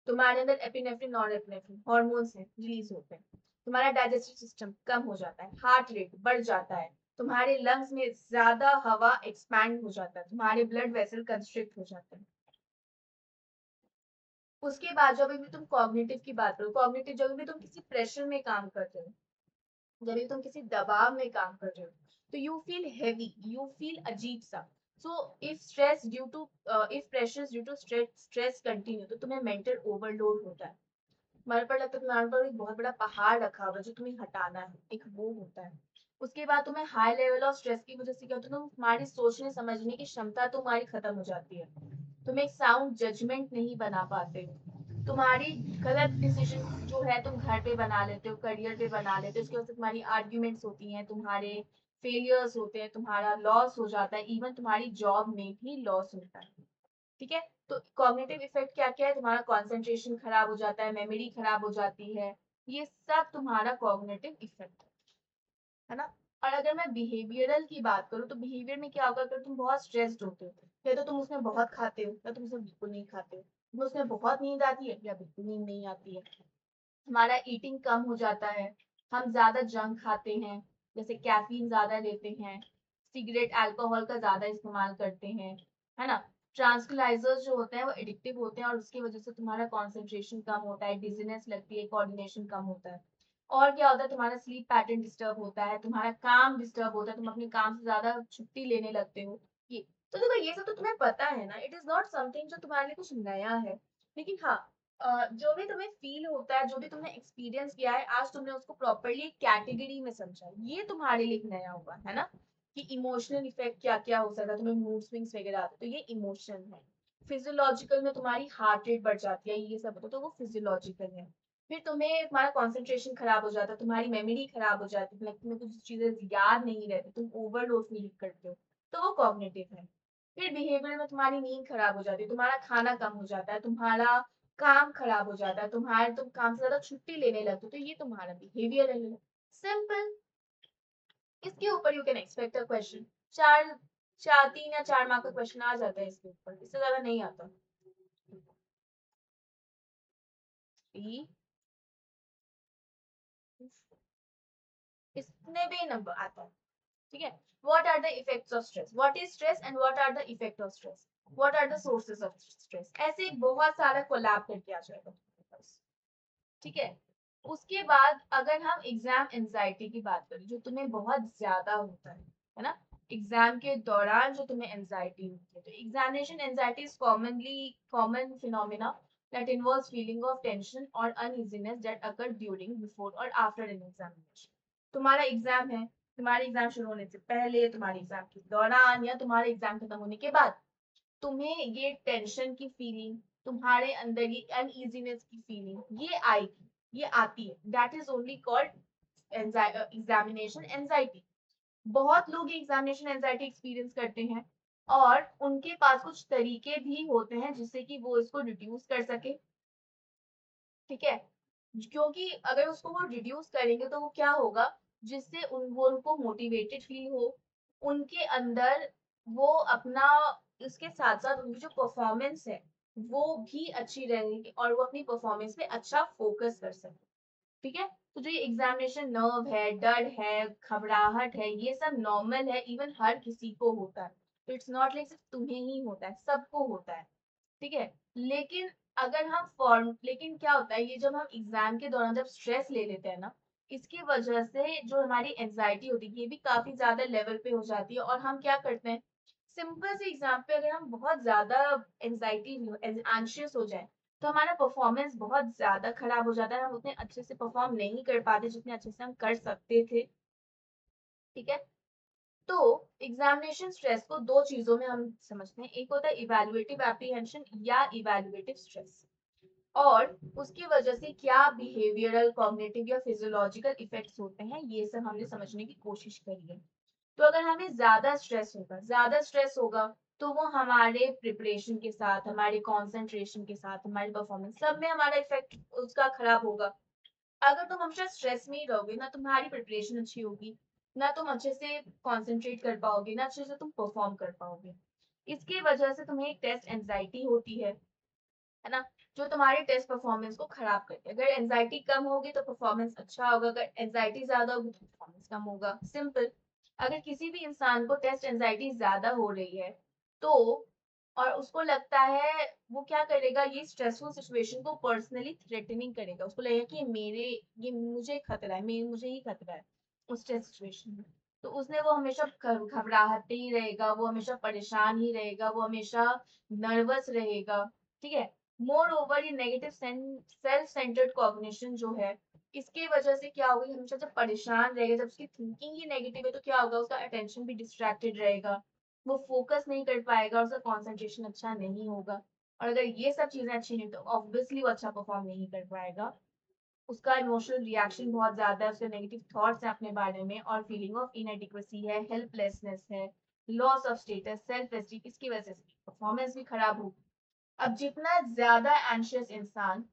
S2: तुम्हारे अंदर एपिनेफ्रिन, नॉरएपिनेफ्रिन हार्मोन्स हैं, रिलीज होते हैं, तुम्हारा डाइजेस्टिव सिस्टम कम हो जाता है, हार्ट रेट बढ़ जाता है, तुम्हारे लंग्स में ज्यादा हवा एक्सपैंड हो जाता है, तुम्हारे ब्लड वेसल कंस्ट्रिक्ट हो जाते हैं। उसके बाद जब भी तुम कॉग्निटिव की बात करो, कॉग्निटिव जब भी तुम किसी प्रेशर में काम कर रहे हो, जब भी तुम किसी दबाव में काम कर रहे हो, तो you feel heavy, you feel अजीब सा। So if stress due to if pressure due to stress continue, तो तुम्हें मेंटल ओवरलोड होता है। तुम्हारे पर लगता है तुम्हारे पर एक बहुत बड़ा पहाड़ रखा हुआ है जो तुम्हें हटाना है, एक वो होता है। उसके बाद तुम्हें हाई लेवल ऑफ स्ट्रेस की वजह से क्या होता है, तुम्हारी सोचने समझने की क्षमता तुम्हारी खत्म हो जाती है, तुम एक साउंड जजमेंट नहीं बना पाते हो, तुम्हारी गलत डिसीजन जो है तुम घर पे बना लेते हो, करियर पे बना लेते हो, उसकी वजह से तुम्हारी आर्ग्यूमेंट्स होती हैं, तुम्हारे फेलियर्स होते हैं, तुम्हारा लॉस हो जाता है, इवन तुम्हारी जॉब में भी लॉस होता है। ठीक है। तो कॉग्निटिव इफेक्ट क्या क्या है, तुम्हारा कंसंट्रेशन खराब हो जाता है, मेमोरी खराब हो जाती है, ये सब तुम्हारा कॉग्निटिव इफेक्ट है ना? और अगर मैं बिहेवियरल की बात करूँ, तो बिहेवियर में क्या होगा, अगर तुम बहुत स्ट्रेस्ड होते हो, या तो तुम उसमें बहुत खाते हो या तुम उसमें बिल्कुल नहीं खाते हो, तुम्हें उसमें बहुत नींद आती है या बिल्कुल नींद नहीं आती है, हमारा ईटिंग कम हो जाता है, हम ज्यादा जंक खाते हैं, जैसे कैफीन ज्यादा लेते हैं, सिगरेट, अल्कोहल का ज्यादा इस्तेमाल करते हैं, है ना? ट्रांसक्लाइजर्स जो होते हैं वो एडिक्टिव होते हैं, और उसकी वजह से तुम्हारा कॉन्सेंट्रेशन कम होता है, डिजीनेस लगती है, कोऑर्डिनेशन कम होता है। और क्या होता है, तुम्हारा स्लीप पैटर्न डिस्टर्ब होता है, तुम्हारा काम डिस्टर्ब होता है, तुम अपने काम से ज्यादा छुट्टी लेने लगते हो। ये तो देखो, ये सब तो तुम्हें पता है ना, इट इज नॉट समथिंग जो तुम्हारे लिए कुछ नया है। लेकिन हाँ, जो भी तुम्हें फील होता है, जो भी तुमने एक्सपीरियंस किया है, आज तुमने उसको प्रॉपरली कैटेगरी में समझा, ये तुम्हारे लिए एक नया हुआ है ना? कि इमोशनल इफेक्ट क्या क्या हो सकता है, तुम्हें मूड स्विंग्स वगैरह आते हैं, तो ये इमोशन है। फिजियोलॉजिकल में तुम्हारी हार्ट रेट बढ़ जाती है, ये सब होता है, तो वो फिजियोलॉजिकल है। फिर तुम्हारा कंसंट्रेशन खराब हो जाता है, तुम्हारी मेमोरी खराब हो जाती है, तुम्हें कुछ चीजें याद नहीं रहती, तुम ओवरलोड फील करते हो, तो वो कॉग्निटिव है। फिर बिहेवियर में तुम्हारी नींद खराब हो जाती है, तुम्हारा खाना कम हो जाता है, तुम्हारा काम खराब हो जाता है, तुम काम से ज्यादा छुट्टी लेने लगते हो, तो ये तुम्हारा बिहेवियर है। सिंपल। इसके ऊपर you can expect a question. चार चार 3 या 4 मार्क का क्वेश्चन आ जाता है इसके ऊपर, इससे ज्यादा नहीं आता। इसमें भी नंबर आता है। ठीक है। What are the effects of stress? What is stress and what are the effects of stress? What are the sources of stress? ऐसे बहुत सारा कोलैब करके आ जाएगा तुम्हारे पास। ठीक है। उसके बाद अगर हम एग्जाम एंजाइटी की बात करें, जो तुम्हें बहुत ज्यादा होता है ना, एग्जाम के दौरान जो तुम्हें एंजाइटी होती है, तो examination anxiety is common phenomena that involves feeling of tension or uneasiness that occur during, before or after an examination. तुम्हारा एग्जाम है, तुम्हारे एग्जाम शुरू होने से पहले, तुम्हारे एग्जाम के दौरान, या तुम्हारे एग्जाम खत्म होने के बाद तुम्हें ये टेंशन की फीलिंग, तुम्हारे अंदर ये अनइजीनेस की फीलिंग ये आएगी, ये आती है। That is only called examination anxiety. बहुत लोग एग्जामिनेशन एंजाइटी एक्सपीरियंस करते हैं, और उनके पास कुछ तरीके भी होते हैं जिससे कि वो इसको रिड्यूस कर सके। ठीक है। क्योंकि अगर उसको वो रिड्यूस करेंगे तो वो क्या होगा, जिससे वो उनको मोटिवेटेड फील हो, उनके अंदर वो अपना, इसके साथ साथ उनकी जो परफॉर्मेंस है वो भी अच्छी रहेगी, और वो अपनी परफॉर्मेंस पे अच्छा फोकस कर सके। ठीक है। तो जो ये एग्जामिनेशन नर्व है, डर है, घबराहट है, ये सब नॉर्मल है, इवन हर किसी को होता है। तो इट्स नॉट लाइक सिर्फ तुम्हें ही होता है, सबको होता है। ठीक है। लेकिन लेकिन क्या होता है, ये जब हम एग्जाम के दौरान जब स्ट्रेस ले लेते हैं ना, इसकी वजह से जो हमारी एंजाइटी होती है ये भी काफी ज्यादा लेवल पे हो जाती है, और हम क्या करते हैं, सिंपल से एग्जाम पे अगर हम बहुत ज्यादा एंजाइटी एंशियस हो जाए, तो हमारा परफॉर्मेंस बहुत ज्यादा खराब हो जाता है, हम उतने अच्छे से परफॉर्म नहीं कर पाते जितने अच्छे से हम कर सकते थे। ठीक है। तो एग्जामिनेशन स्ट्रेस को दो चीजों में हम समझते हैं, एक होता है इवैल्यूएटिव एप्रीहेंशन या इवैल्यूएटिव स्ट्रेस, और उसकी वजह से क्या बिहेवियरल, कॉग्निटिव या फिजियोलॉजिकल इफेक्ट्स होते हैं, ये सब हमने समझने की कोशिश करी है। तो अगर हमें ज्यादा स्ट्रेस होगा तो वो हमारे प्रिपरेशन के साथ, हमारे कंसंट्रेशन के साथ, हमारे परफॉर्मेंस सब में हमारा इफेक्ट उसका खराब होगा। अगर तुम हमेशा स्ट्रेस में ही रहोगे ना, तुम्हारी प्रिपरेशन अच्छी होगी, ना तुम अच्छे से कंसंट्रेट कर पाओगे, ना अच्छे से तुम परफॉर्म कर पाओगे। इसकी वजह से तुम्हें एक टेस्ट एंजाइटी होती है ना, जो तुम्हारे टेस्ट परफॉर्मेंस को खराब करती है। अगर एंजाइटी कम होगी तो परफॉर्मेंस अच्छा होगा, अगर एंजाइटी ज्यादा होगी तो परफॉर्मेंस कम होगा। सिंपल। अगर किसी भी इंसान को टेस्ट एंजाइटी ज्यादा हो रही है, तो और उसको लगता है, वो क्या करेगा, ये स्ट्रेसफुल सिचुएशन को पर्सनली थ्रेटनिंग करेगा, उसको लगेगा कि ये मुझे खतरा है, मुझे ही खतरा है उस स्ट्रेस सिचुएशन में। तो उसने वो हमेशा घबराहट ही रहेगा, वो हमेशा परेशान ही रहेगा, वो हमेशा नर्वस रहेगा। ठीक है। मोर ओवर, ये नेगेटिव सेल्फ सेंटर्ड कॉग्निशन जो है, इसके वजह से क्या होगा, हमेशा जब परेशान रहेगा, जब उसकी थिंकिंग ही नेगेटिव है, तो क्या होगा, उसका अटेंशन भी डिस्ट्रैक्टेड रहेगा, वो फोकस नहीं कर पाएगा, और उसका कंसंट्रेशन अच्छा नहीं होगा। और अगर ये सब चीजें अच्छी नहीं, तो ऑब्वियसली वो अच्छा परफॉर्म नहीं कर पाएगा। उसका इमोशनल रिएक्शन बहुत ज्यादा है, उसके नेगेटिव थॉट्स है अपने बारे में, और फीलिंग ऑफ इनएडिक्वेसी है, हेल्पलेसनेस है, loss of status, self esteem, इसकी वजह से परफॉर्मेंस भी खराब होगी। अब जितना ज्यादा एंशियस इंसान,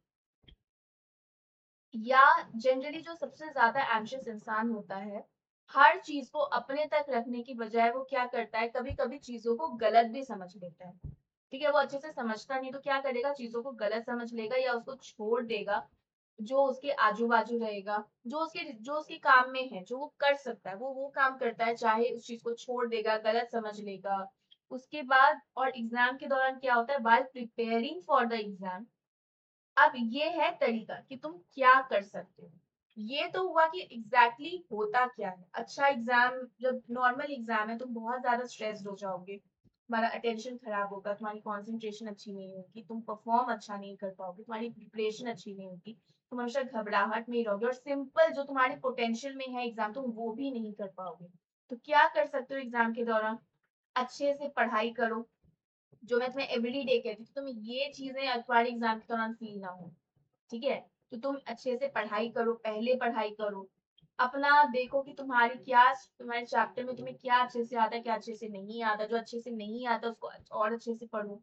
S2: या जनरली जो सबसे ज्यादा एंशियस इंसान होता है, हर चीज को अपने तक रखने की बजाय वो क्या करता है, कभी कभी चीजों को गलत भी समझ लेता है। ठीक है। वो अच्छे से समझता नहीं, तो क्या करेगा, चीजों को गलत समझ लेगा या उसको छोड़ देगा। जो उसके आजू बाजू रहेगा, जो उसके काम में है, जो वो कर सकता है, वो काम करता है, चाहे उस चीज को छोड़ देगा, गलत समझ लेगा। उसके बाद, और एग्जाम के दौरान क्या होता है, while preparing for the exam, अब ये है तरीका कि तुम क्या कर सकते हो। ये तो हुआ कि एग्जैक्टली होता क्या है। अच्छा एग्जाम, जब नॉर्मल एग्जाम है, तुम बहुत ज्यादा स्ट्रेस्ड हो जाओगे, तुम्हारा अटेंशन खराब होगा, तुम्हारी कंसंट्रेशन अच्छी नहीं होगी, तुम परफॉर्म अच्छा नहीं कर पाओगे, तुम्हारी प्रिपरेशन अच्छी नहीं होगी, तुम हमेशा घबराहट में ही रहोगे, और सिंपल जो तुम्हारे पोटेंशियल में है एग्जाम, तुम वो भी नहीं कर पाओगे। तो क्या कर सकते हो एग्जाम के दौरान, अच्छे से पढ़ाई करो। जो मैं तुम्हें एवरी डे कहती हूँ, तुम्हें ये चीजें तुम्हारे एग्जाम के दौरान फील ना हो। ठीक है। तो तुम अच्छे से पढ़ाई करो, पहले पढ़ाई करो, अपना देखो कि तुम्हारे चैप्टर में तुम्हें क्या अच्छे से आता है, क्या अच्छे से नहीं आता। जो अच्छे से नहीं आता उसको और अच्छे से पढ़ो।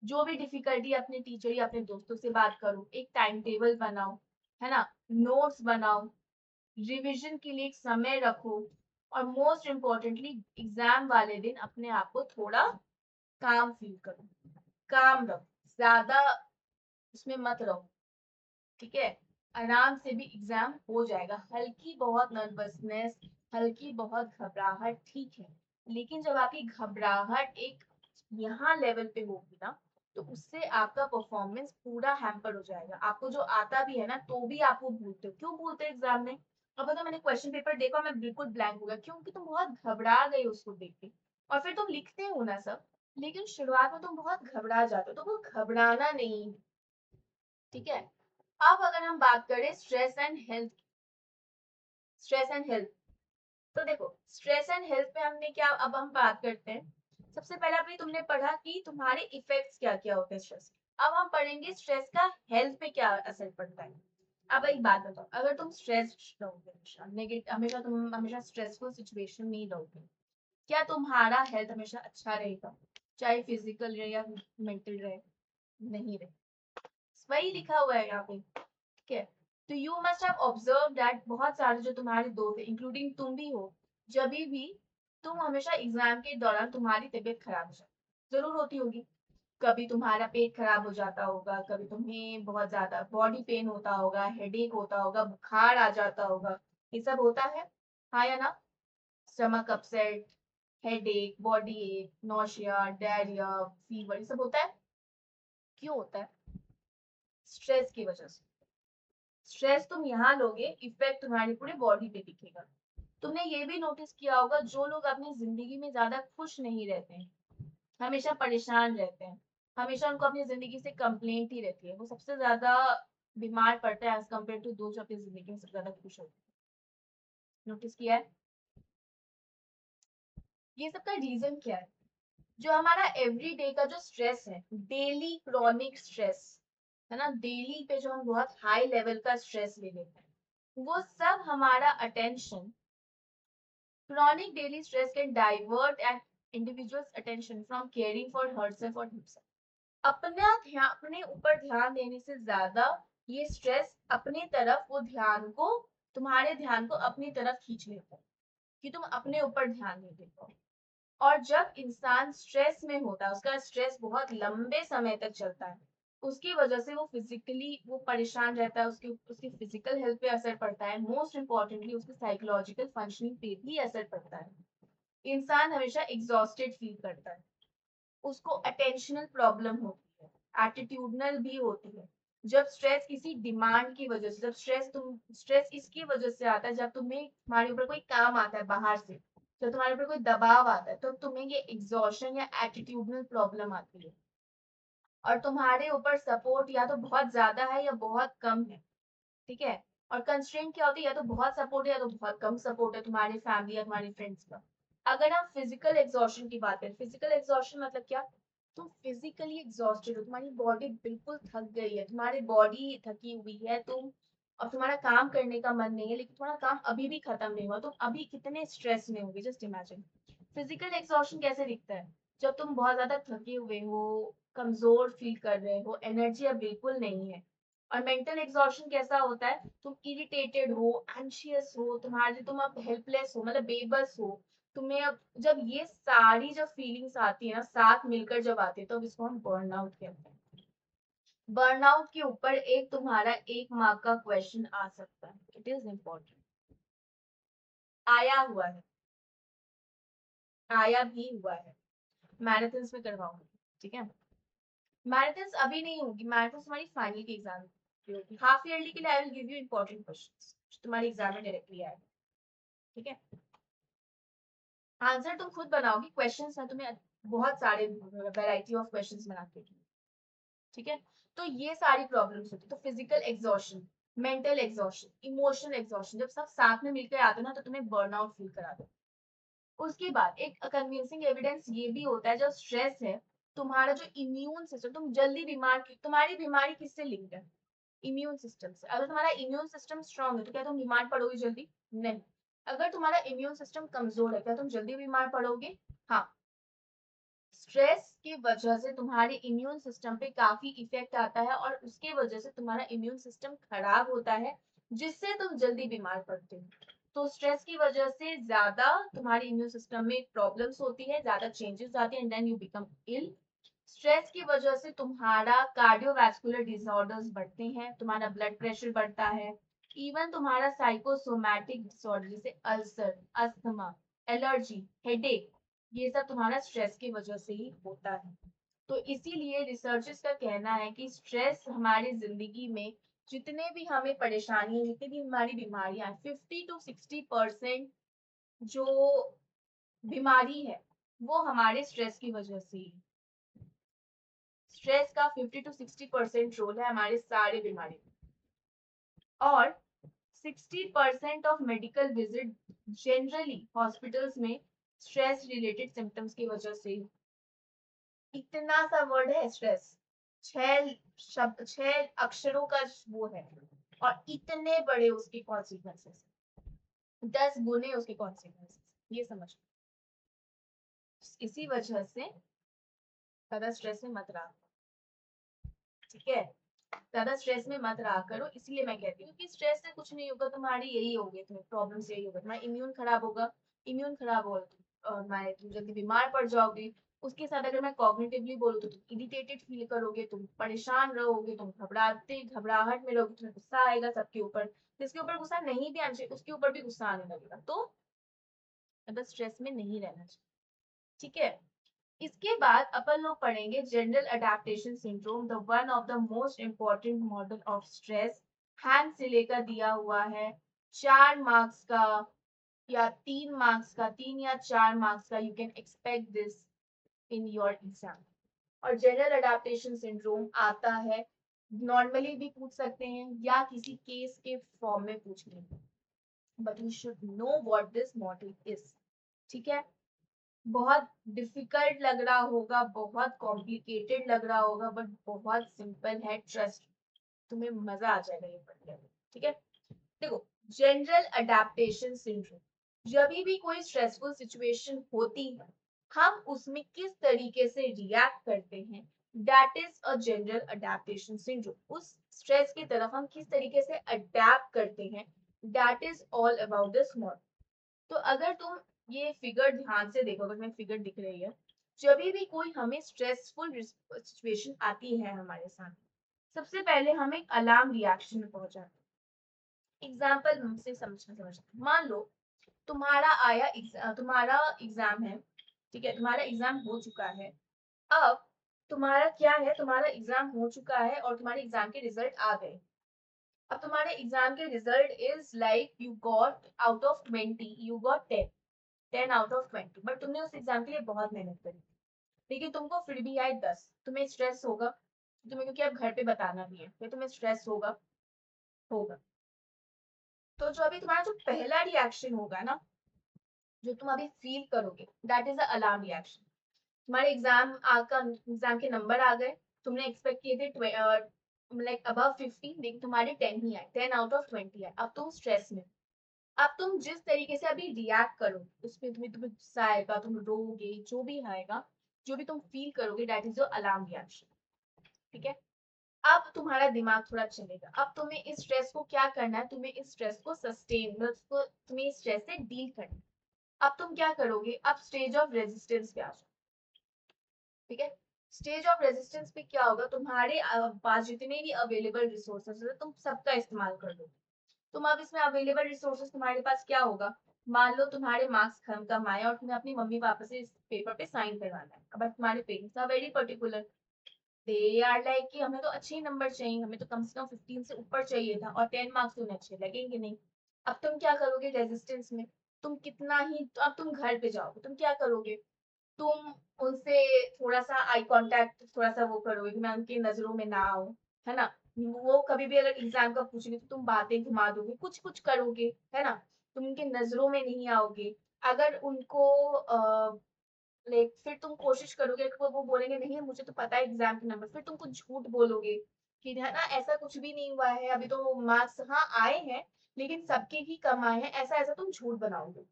S2: जो भी डिफिकल्टी अपने टीचर या अपने दोस्तों से बात करो, एक टाइम टेबल बनाओ, है ना, नोट्स बनाओ, रिवीजन के लिए एक समय रखो, और मोस्ट इम्पोर्टेंटली एग्जाम वाले दिन अपने आप को थोड़ा काम फील करो, काम रहो, ज्यादा उसमें मत रहो, ठीक है। आराम से भी एग्जाम हो जाएगा। हल्की बहुत नर्वसनेस, हल्की बहुत घबराहट ठीक है, लेकिन जब आपकी घबराहट एक यहाँ लेवल पे होगी ना, तो उससे आपका परफॉर्मेंस पूरा हैम्पर हो जाएगा। आपको जो आता भी है ना, तो भी आप वो भूलते हो। क्यों भूलते हो एग्जाम में? अब अगर मैंने क्वेश्चन पेपर देखा, मैं बिल्कुल ब्लैंक हो गया, क्योंकि तुम बहुत घबरा गए उसको देख के। और फिर तुम लिखते हो ना सब, लेकिन शुरुआत में तुम बहुत घबरा जाते हो, तो वो घबराना नहीं, ठीक है। अब अगर हम बात करें स्ट्रेस एंड हेल्थ, तो देखो, स्ट्रेस एंड हेल्थ पे हमने क्या, अब हम बात करते हैं। सबसे पहले अभी तुमने पढ़ा कि तुम्हारे इफेक्ट्स क्या क्या होते हैं स्ट्रेस के। अब हम पढ़ेंगे स्ट्रेस का हेल्थ पे क्या असर पड़ता है। अब एक बात बताओ, अगर तुम स्ट्रेस रहोगे, हमेशा नेगेटिव, हमेशा तुम हमेशा स्ट्रेसफुल सिचुएशन में ही रहोगे, क्या तुम्हारा हेल्थ हमेशा अच्छा रहेगा? चाहे फिजिकल रहे या मेंटल रहे? नहीं रहे। वही लिखा हुआ है यहाँ पे, ठीक है। तो you must have observe that बहुत सारे जो तुम्हारे दोस्त हैं, इंक्लूडिंग तुम भी हो, जब भी तुम हमेशा एग्जाम के दौरान तुम्हारी तबीयत खराब हो जाती जरूर होती होगी। कभी तुम्हारा पेट खराब हो जाता होगा, कभी तुम्हें बहुत ज्यादा बॉडी पेन होता होगा, हेडेक होता होगा, बुखार आ जाता होगा। ये सब होता है, हाँ या ना? स्टमक अपसेट, हेडेक, बॉडी एक, नोशिया, डायरिया, फीवर, ये सब होता है। क्यों होता है? स्ट्रेस की वजह से। स्ट्रेस तुम यहाँ लोगे, इफेक्ट तुम्हारी पूरी बॉडी पे दिखेगा। तुमने ये भी नोटिस किया होगा, जो लोग अपनी जिंदगी में ज्यादा खुश नहीं रहते हैं, हमेशा परेशान रहते हैं, हमेशा उनको अपनी जिंदगी से कंप्लेंट ही रहती है, वो सबसे ज्यादा बीमार पड़ता है एज कम्पेयर टू दो जो अपनी जिंदगी में सबसे ज्यादा खुश होते हैं। नोटिस किया है? ये सब का रीजन क्या है? जो हमारा एवरीडे का जो स्ट्रेस है, डेली क्रॉनिक स्ट्रेस, है ना, डेली पे जो हम बहुत हाई लेवल का स्ट्रेस ले लेते हैं, वो सब हमारा attention, chronic daily stress can divert an individual's attention from caring for herself or himself. अपने ऊपर ध्यान देने से ज्यादा ये स्ट्रेस अपनी तरफ वो ध्यान को, तुम्हारे ध्यान को अपनी तरफ खींच लेता है, कि तुम अपने ऊपर ध्यान नहीं दे पाओ। और जब इंसान स्ट्रेस में होता है, उसका स्ट्रेस बहुत लंबे समय तक चलता है, उसकी वजह से वो फिजिकली वो परेशान रहता है, उसकी उसकी फिजिकल हेल्थ पे असर पड़ता है, मोस्ट इम्पोर्टेंटली उसकी साइकोलॉजिकल फंक्शनिंग पे भी असर पड़ता है। इंसान हमेशा एग्जॉस्टेड फील करता है, उसको अटेंशनल प्रॉब्लम होती है, एटीट्यूडनल भी होती है। जब स्ट्रेस किसी डिमांड की वजह से, जब स्ट्रेस इसकी वजह से आता है, जब तुम्हारे ऊपर कोई काम आता है बाहर से, जब तुम्हारे ऊपर कोई दबाव आता है, तो तुम्हें ये एग्जॉशन या एटीट्यूडनल प्रॉब्लम आती है। और तुम्हारे ऊपर सपोर्ट या तो बहुत ज्यादा है या बहुत कम है, ठीक है। और कंस्ट्रेंट क्या होती है, या तो बहुत सपोर्ट है या तो बहुत कम सपोर्ट है तुम्हारी फैमिली या तुम्हारी फ्रेंड्स का। अगर हम फिजिकल एग्जॉशन की बात करें, फिजिकल एग्जॉशन मतलब क्या? तुम फिजिकली एग्जॉस्टेड हो, तुम्हारी बॉडी बिल्कुल थक गई है, तुम्हारी बॉडी थकी हुई है, तुम और तुम्हारा काम करने का मन नहीं है, लेकिन तुम्हारा काम अभी भी खत्म नहीं हुआ, तुम अभी कितने स्ट्रेस में होगी, जस्ट इमेजिन। फिजिकल एग्जॉशन कैसे दिखता है? जब तुम बहुत ज्यादा थके हुए हो, कमजोर फील कर रहे हो, एनर्जी अब बिल्कुल नहीं है। और मेंटल एग्जॉशन कैसा होता है? तुम इरिटेटेड हो, एंशियस हो, तुम अब हेल्पलेस हो, मतलब बेबस हो। तुम्हें अब जब ये सारी जब फीलिंग्स आती है ना, साथ मिलकर जब आती है, तो इसको हम बर्नआउट कहते हैं। बर्नआउट के ऊपर एक तुम्हारा 1 मार्क का क्वेश्चन आ सकता है, इट इज इम्पोर्टेंट। आया हुआ है, आया भी हुआ है, मैराथन्स में करवाऊंगी, ठीक है। मैराथन्स अभी नहीं होगी, मैराथन्स हमारी फाइनल की एग्जाम की होगी। हाफ ईयरली के लिए I will give you important questions जो तुम्हारी एग्जाम में डायरेक्टली आए, ठीक है। आंसर तुम खुद बनाओगी, क्वेश्चंस मैं तुम्हें बहुत सारे वैरायटी ऑफ क्वेश्चंस बना के दूंगी, ठीक है। तो ये सारी प्रॉब्लम्स होती है। तो physical exhaustion, mental exhaustion, emotional exhaustion, जब सब साथ में मिलकर आते हैं ना, तो तुम्हें बर्नआउट फील करा दो। उसके बाद एक कन्विंसिंग एविडेंस ये भी होता है, जब स्ट्रेस है, तुम्हारा जो इम्यून सिस्टम, तुम जल्दी बीमार, तुम्हारी बीमारी किससे लिंक्ड है? इम्यून सिस्टम से। अगर तुम्हारा इम्यून सिस्टम स्ट्रांग है तो क्या तुम बीमार पड़ोगे जल्दी? नहीं। अगर तुम्हारा इम्यून सिस्टम कमजोर है क्या तुम जल्दी बीमार पड़ोगे? हाँ। स्ट्रेस की वजह से तुम्हारे इम्यून सिस्टम पे काफी इफेक्ट आता है और उसके वजह से तुम्हारा इम्यून सिस्टम खराब होता है, जिससे तुम जल्दी बीमार पड़ते हो। तो स्ट्रेस की वजह से ज्यादा तुम्हारे इम्यून सिस्टम में प्रॉब्लम्स होती है, ज्यादा चेंजेस आती है and then you become ill. Stress की वजह से तुम्हारा कार्डियोवैस्कुलर डिसऑर्डर्स बढ़ते हैं, तुम्हारा ब्लड प्रेशर बढ़ता है, इवन तुम्हारा साइकोसोमैटिक डिसऑर्डर जैसे अल्सर, अस्थमा, एलर्जी, हेडेक, ये सब तुम्हारा स्ट्रेस की वजह से ही होता है। तो इसीलिए रिसर्चर्स का कहना है कि स्ट्रेस हमारी जिंदगी में जितने भी हमें परेशानी, जितनी भी हमारी बीमारियां, 50 to 60% जो बीमारी है वो हमारे स्ट्रेस की वजह से ही। स्ट्रेस का 50 to 60% रोल है हमारे सारे बीमारी में। और 60% of medical visit generally hospitals में स्ट्रेस रिलेटेड सिम्टम्स की वजह से। इतना सा वर्ड है स्ट्रेस, 6 शब्द, 6 अक्षरों का वो है, और इतने बड़े उसके कॉन्सिक्वेंसेस, 10 गुने उसके कॉन्सिक्वेंसेस, ये समझ। इसी वजह से ज्यादा स्ट्रेस में मत रहा, ठीक है? ज्यादा स्ट्रेस में मत रहा करो। इसलिए मैं कहती हूँ कि स्ट्रेस से कुछ नहीं होगा, तुम्हारी यही होगी, तुम्हें प्रॉब्लम्स यही होगा, तुम्हारा इम्यून खराब होगा। इम्यून खराब होगा तो तुम जल्दी बीमार पड़ जाओगे। उसके साथ अगर मैं कॉग्निटिवली बोलूँ तो तुम इरिटेटेड फील करोगे, तुम परेशान रहोगे, तुम घबराते घबराहट में रहोगे, तुम्हें गुस्सा आएगा सबके ऊपर, जिसके ऊपर गुस्सा नहीं भी आना चाहिए उसके ऊपर भी गुस्सा आने लगेगा। तो अगर स्ट्रेस में नहीं रहना चाहिए, ठीक है? इसके बाद अपन लोग पढ़ेंगे general adaptation syndrome, the one of the most important model of stress. Hand से लेकर दिया हुआ है, 4 मार्क्स का या 3 मार्क्स का, 3 या 4 मार्क्स का, you can expect this in your exam. और जनरल अडेप्टेशन सिंड्रोम आता है, नॉर्मली भी पूछ सकते हैं या किसी केस के फॉर्म में पूछ लेंगे, but you should know what this model is, ठीक है? बहुत डिफिकल्ट लग रहा होगा, बहुत कॉम्प्लिकेटेड लग रहा होगा, बट बहुत सिंपल है, ट्रस्ट। तुम्हें मजा आ जाएगा ये पढ़ने में, ठीक है? देखो, जनरल अडेप्टेशन सिंड्रोम, जब भी कोई स्ट्रेसफुल सिचुएशन होती है हम उसमें किस तरीके से रिएक्ट करते हैं, that is a general adaptation syndrome. उस स्ट्रेस की तरफ हम किस तरीके से अडेप्ट करते हैं, that is all about this model. तो अगर तुम ये फिगर ध्यान से देखो, अगर मैं फिगर दिख रही है, जब भी कोई हमें स्ट्रेसफुल सिचुएशन आती है हमारे साथ, सबसे पहले हम एक अलार्म रिएक्शन में पहुंच जाते हैं। एग्जाम्पल हमसे समझना, मान लो तुम्हारा एग्जाम है, ठीक है? तुम्हारा एग्जाम हो चुका है। अब तुम्हारा क्या है, तुम्हारा एग्जाम हो चुका है और तुम्हारे एग्जाम के रिजल्ट आ गए। अब तुम्हारे एग्जाम के result is like you got out of 20 you got 10 out of 20, but तुमने उस एग्जाम के लिए बहुत मेहनत करी, लेकिन तुमको फिर भी आए 10। तुम्हें स्ट्रेस होगा, तुम्हें क्योंकि अब घर पे बताना भी है, फिर तुम्हें स्ट्रेस होगा होगा। तो जो अभी तुम्हारा जो पहला रिएक्शन होगा ना, जो तुम अभी फील करोगे, that is a alarm reaction. तुम्हारे एग्जाम के नंबर आ गए, तुमने एक्सपेक्ट किए थे लाइक अबव 50, लेकिन तुम्हारे 10 ही आए, 10 आउट ऑफ 20 आए। अब तुम स्ट्रेस में, अब तुम जिस तरीके से अभी रिएक्ट करो उसमें तुम्हें गुस्सा आएगा, तुम रोगे, जो भी आएगा, जो भी तुम फील करोगे, that is your alarm reaction, ठीक है? अब तुम्हारा दिमाग थोड़ा चलेगा, अब तुम्हें इस स्ट्रेस को क्या करना है, तुम्हें इस स्ट्रेस को सस्टेन, मतलब तुम्हें इस स्ट्रेस से डील करना है। अब तुम क्या करोगे, अब स्टेज ऑफ रेजिस्टेंस पे आ जाओ, ठीक है? स्टेज ऑफ रेजिस्टेंस पे क्या होगा, तुम्हारे पास जितने भी अवेलेबल रिसोर्सेज है तुम सबका इस्तेमाल कर लो। तुम अब इसमें अवेलेबल रिसोर्सेज तुम्हारे पास क्या होगा, मान लो तुम्हारे मार्क्स कम आए और तुम्हें अपनी मम्मी पापा से इस पेपर पे साइन करवाना है। अब तुम्हारे parents are very particular, they are like कि हमें तो अच्छे ही नंबर चाहिए, हमें तो कम से कम 15 से ऊपर चाहिए था, और 10 मार्क्स तो उन्हें अच्छे लगेंगे नहीं। अब तुम क्या करोगे रेजिस्टेंस में, तुम कितना ही, तो अब तुम घर पे जाओगे, तुम क्या करोगे, तुम उनसे थोड़ा सा आई कांटेक्ट, थोड़ा सा वो करोगे कि मैं उनकी नजरों में ना आऊं, है ना? वो कभी भी अगर एग्जाम का पूछेंगे तो तुम बातें घुमा दोगे, कुछ कुछ करोगे, है ना? तुम उनके नजरों में नहीं आओगे। अगर उनको लाइक फिर तुम कोशिश करोगे कि वो बोलेंगे नहीं मुझे तो पता है एग्जाम के नंबर, फिर तुम कुछ झूठ बोलोगे, कि है ना ऐसा कुछ भी नहीं हुआ है, अभी तो मार्क्स हाँ आए हैं लेकिन सबके ही कम आए हैं, ऐसा ऐसा तुम झूठ बनाओगे।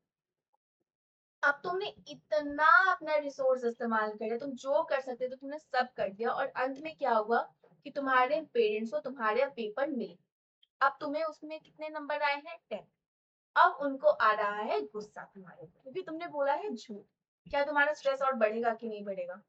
S2: अब तुमने इतना अपना रिसोर्स इस्तेमाल करे, तुम जो कर सकते थे तुमने सब कर दिया, और अंत में क्या हुआ कि तुम्हारे पेरेंट्स को तुम्हारे पेपर मिले। अब तुम्हें उसमें कितने नंबर आए हैं? 10। अब उनको आ रहा है गुस्सा तुम्हारे ऊपर क्योंकि तुमने बोला है झूठ। क्या तुम्हारा स्ट्रेस और बढ़ेगा कि नहीं बढ़ेगा?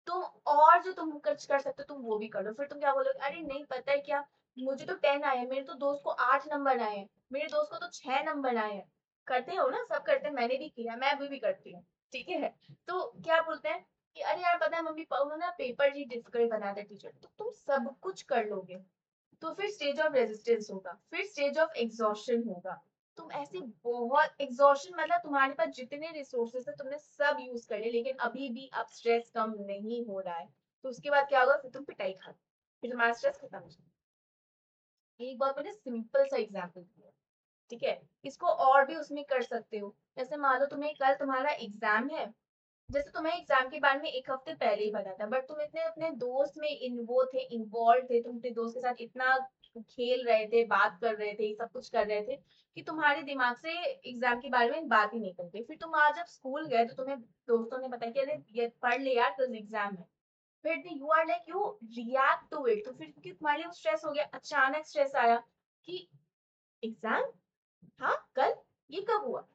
S2: तुम और जो तुम कर कर सकते हो तुम वो भी करो। फिर तुम क्या बोलोगे, अरे नहीं पता है क्या, मुझे तो 10 आए हैं, मेरे तो दोस्त को 8 नंबर आए हैं, मेरे दोस्त को तो 6 नंबर आए हैं। करते हो ना, सब करते हैं, मैंने भी किया, मैं अभी भी करती हूँ। ठीक है, तो क्या बोलते हैं कि अरे यार पता है मम्मी उन्होंने ना पेपर ही डिफिकल्ट बना दिया टीचर, तो तुम सब कुछ कर लोगे। तो फिर स्टेज ऑफ रेजिस्टेंस होगा, फिर स्टेज ऑफ एग्जॉशन होगा। तुम ऐसे बहुत एग्जॉशन मतलब तुम्हारे पास जितने रिसोर्सेस है तुमने सब यूज कर लिए, लेकिन अभी भी अब स्ट्रेस कम नहीं हो रहा है। तो उसके बाद क्या होगा, फिर तुम पिटाई खा, फिर तुम्हारा स्ट्रेस खत्म हो जाएगा। एक बार मैंने सिंपल सा एग्जाम्पल दिया, ठीक है, इसको और भी उसमें कर सकते हो। जैसे मान लो तुम्हें कल तुम्हारा एग्जाम है, जैसे तुम्हें एग्जाम के बारे में एक हफ्ते पहले ही पता था, बट तुम इतने अपने दोस्त में इन वो थे, इन्वॉल्व थे, तुम अपने दोस्त के साथ इतना खेल रहे थे, बात कर रहे थे, सब कुछ कर रहे थे कि तुम्हारे दिमाग से एग्जाम के बारे में बात ही नहीं करते। फिर तुम आज जब स्कूल गए तो तुम्हें दोस्तों ने बताया कि अरे ये पढ़ ले यार, कल एग्जाम है। फिर you are like you react to it, तो फिर क्योंकि तुम्हारे लिए स्ट्रेस हो गया, अचानक स्ट्रेस आया कि एग्जाम, हाँ कल, ये कब हुआ?